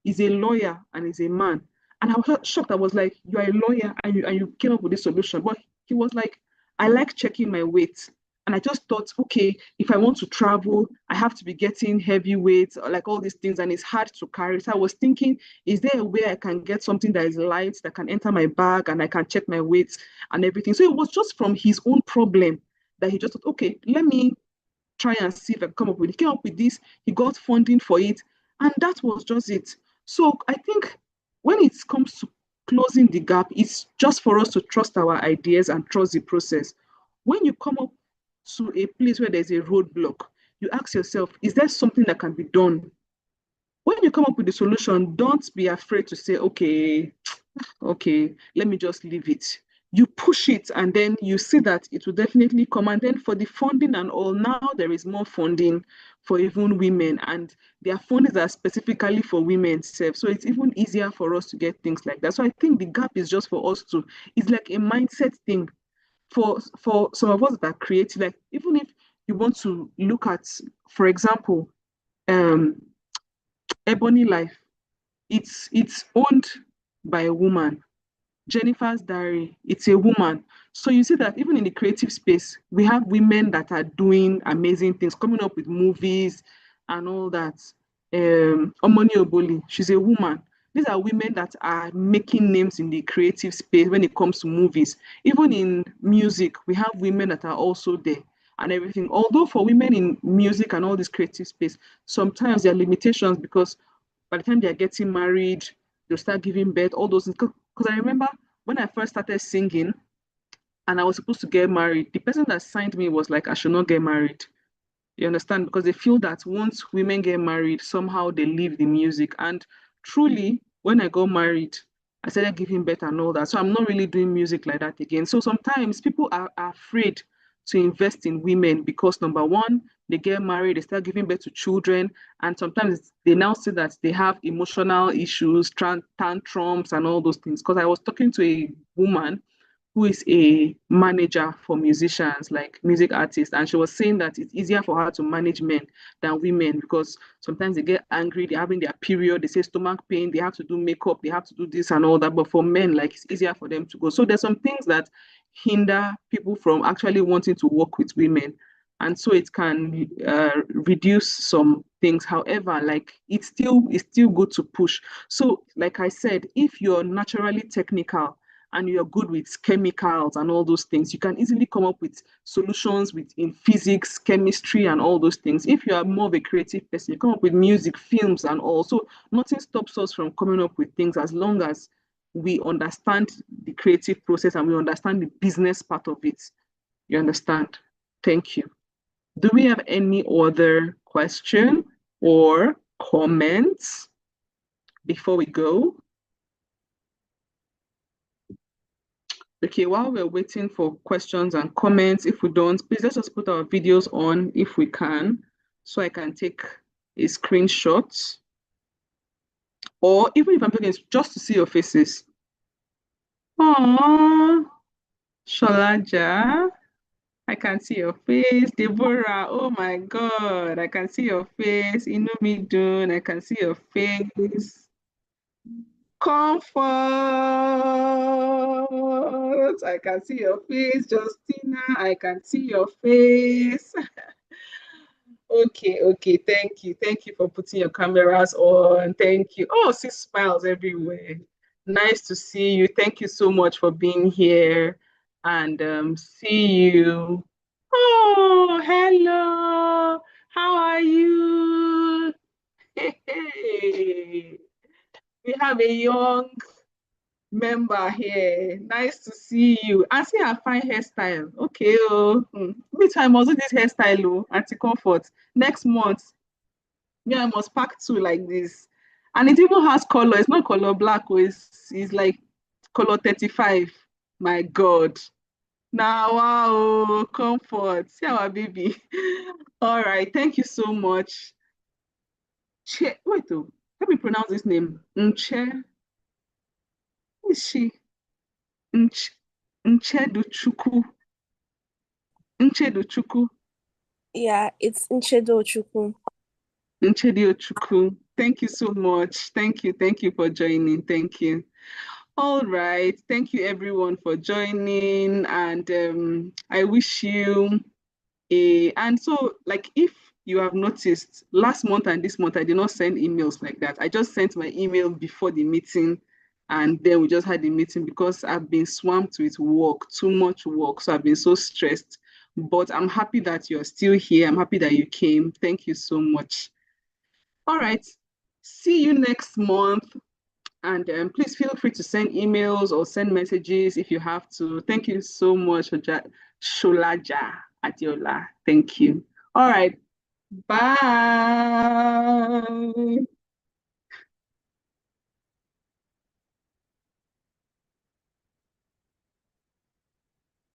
is a lawyer, and is a man. And I was shocked. I was like, you are a lawyer and you came up with this solution. But he was like, I like checking my weight. And I just thought, okay, if I want to travel, I have to be getting heavy weights, like all these things, and it's hard to carry. So I was thinking, is there a way I can get something that is light, that can enter my bag, and I can check my weights and everything? So it was just from his own problem that he just thought, okay, let me try and see if I can come up with it. He came up with this, he got funding for it, and that was just it. So I think when it comes to closing the gap, it's just for us to trust our ideas and trust the process. When you come up to a place where there's a roadblock, you ask yourself, is there something that can be done? When you come up with a solution, don't be afraid to say, okay, let me just leave it. you push it and then you see that it will definitely come. And then for the funding and all, now there is more funding for even women, and their fundings are specifically for women self. So it's even easier for us to get things like that. So I think the gap is just for us to, it's like a mindset thing for some of us that are creative. Like even if you want to look at, for example, um Ebony Life, it's owned by a woman. Jennifer's Diary, it's a woman. So you see that even in the creative space, we have women that are doing amazing things, coming up with movies and all that. Omoni Oboli, she's a woman. These are women that are making names in the creative space when it comes to movies. Even in music, we have women that are also there and everything. Although for women in music and all this creative space, sometimes there are limitations because by the time they are getting married, they'll start giving birth, all those things. Because I remember when I first started singing and I was supposed to get married, the person that signed me was like, I should not get married. You understand? Because they feel that once women get married, somehow they leave the music. And truly, when I got married, I started giving birth and all that. So I'm not really doing music like that again. So sometimes people are afraid to invest in women because number one, they get married, they start giving birth to children, and sometimes they now see that they have emotional issues, tantrums, and all those things. Because I was talking to a woman who is a manager for musicians, like music artists, and she was saying that it's easier for her to manage men than women because sometimes they get angry, they're having their period, they say stomach pain, they have to do makeup, they have to do this and all that. But for men, like it's easier for them to go. So there's some things that hinder people from actually wanting to work with women. And so it can reduce some things. However, like it's still good to push. So, like I said, if you're naturally technical and you're good with chemicals and all those things, you can easily come up with solutions with in physics, chemistry, and all those things. If you are more of a creative person, you come up with music, films, and all. So nothing stops us from coming up with things as long as we understand the creative process and we understand the business part of it. You understand? Thank you. Do we have any other question or comments before we go? Okay, while we're waiting for questions and comments, if we don't, please let's just put our videos on if we can, so I can take a screenshot. Or even if I'm talking, just to see your faces. Aww, Sholaja, I can see your face. Deborah, oh my God, I can see your face. Inumidun, I can see your face. Comfort. I can see your face, Justina. I can see your face. Okay, okay. Thank you. Thank you for putting your cameras on. Thank you. Oh, see smiles everywhere. Nice to see you. Thank you so much for being here. And see you. Oh, hello. How are you? Hey, we have a young member here. Nice to see you. I see a fine hairstyle. Okay, oh. Me too, I must do this hairstyle, oh, anti-comfort. Next month, me, I must pack two like this. And it even has color. It's not color black, oh, it's like color 35. My God. Now, wow, comfort. See our baby. All right, thank you so much. Wait, oh, let me pronounce this name. Nche. Who is she? Nch Ncheduchukwu. Ncheduchukwu. Yeah, it's Nchedo Chukwu. Nchediochukwu. Thank you so much. Thank you. Thank you for joining. Thank you. All right. Thank you everyone for joining. And I wish you and so like if you have noticed last month and this month I did not send emails like that. I just sent my email before the meeting and then we just had the meeting because I've been swamped with work, too much work. So I've been so stressed. But I'm happy that you're still here. I'm happy that you came. Thank you so much. All right. See you next month. And please feel free to send emails or send messages if you have to. Thank you so much, Sholaja Adiola. Thank you. All right. Bye.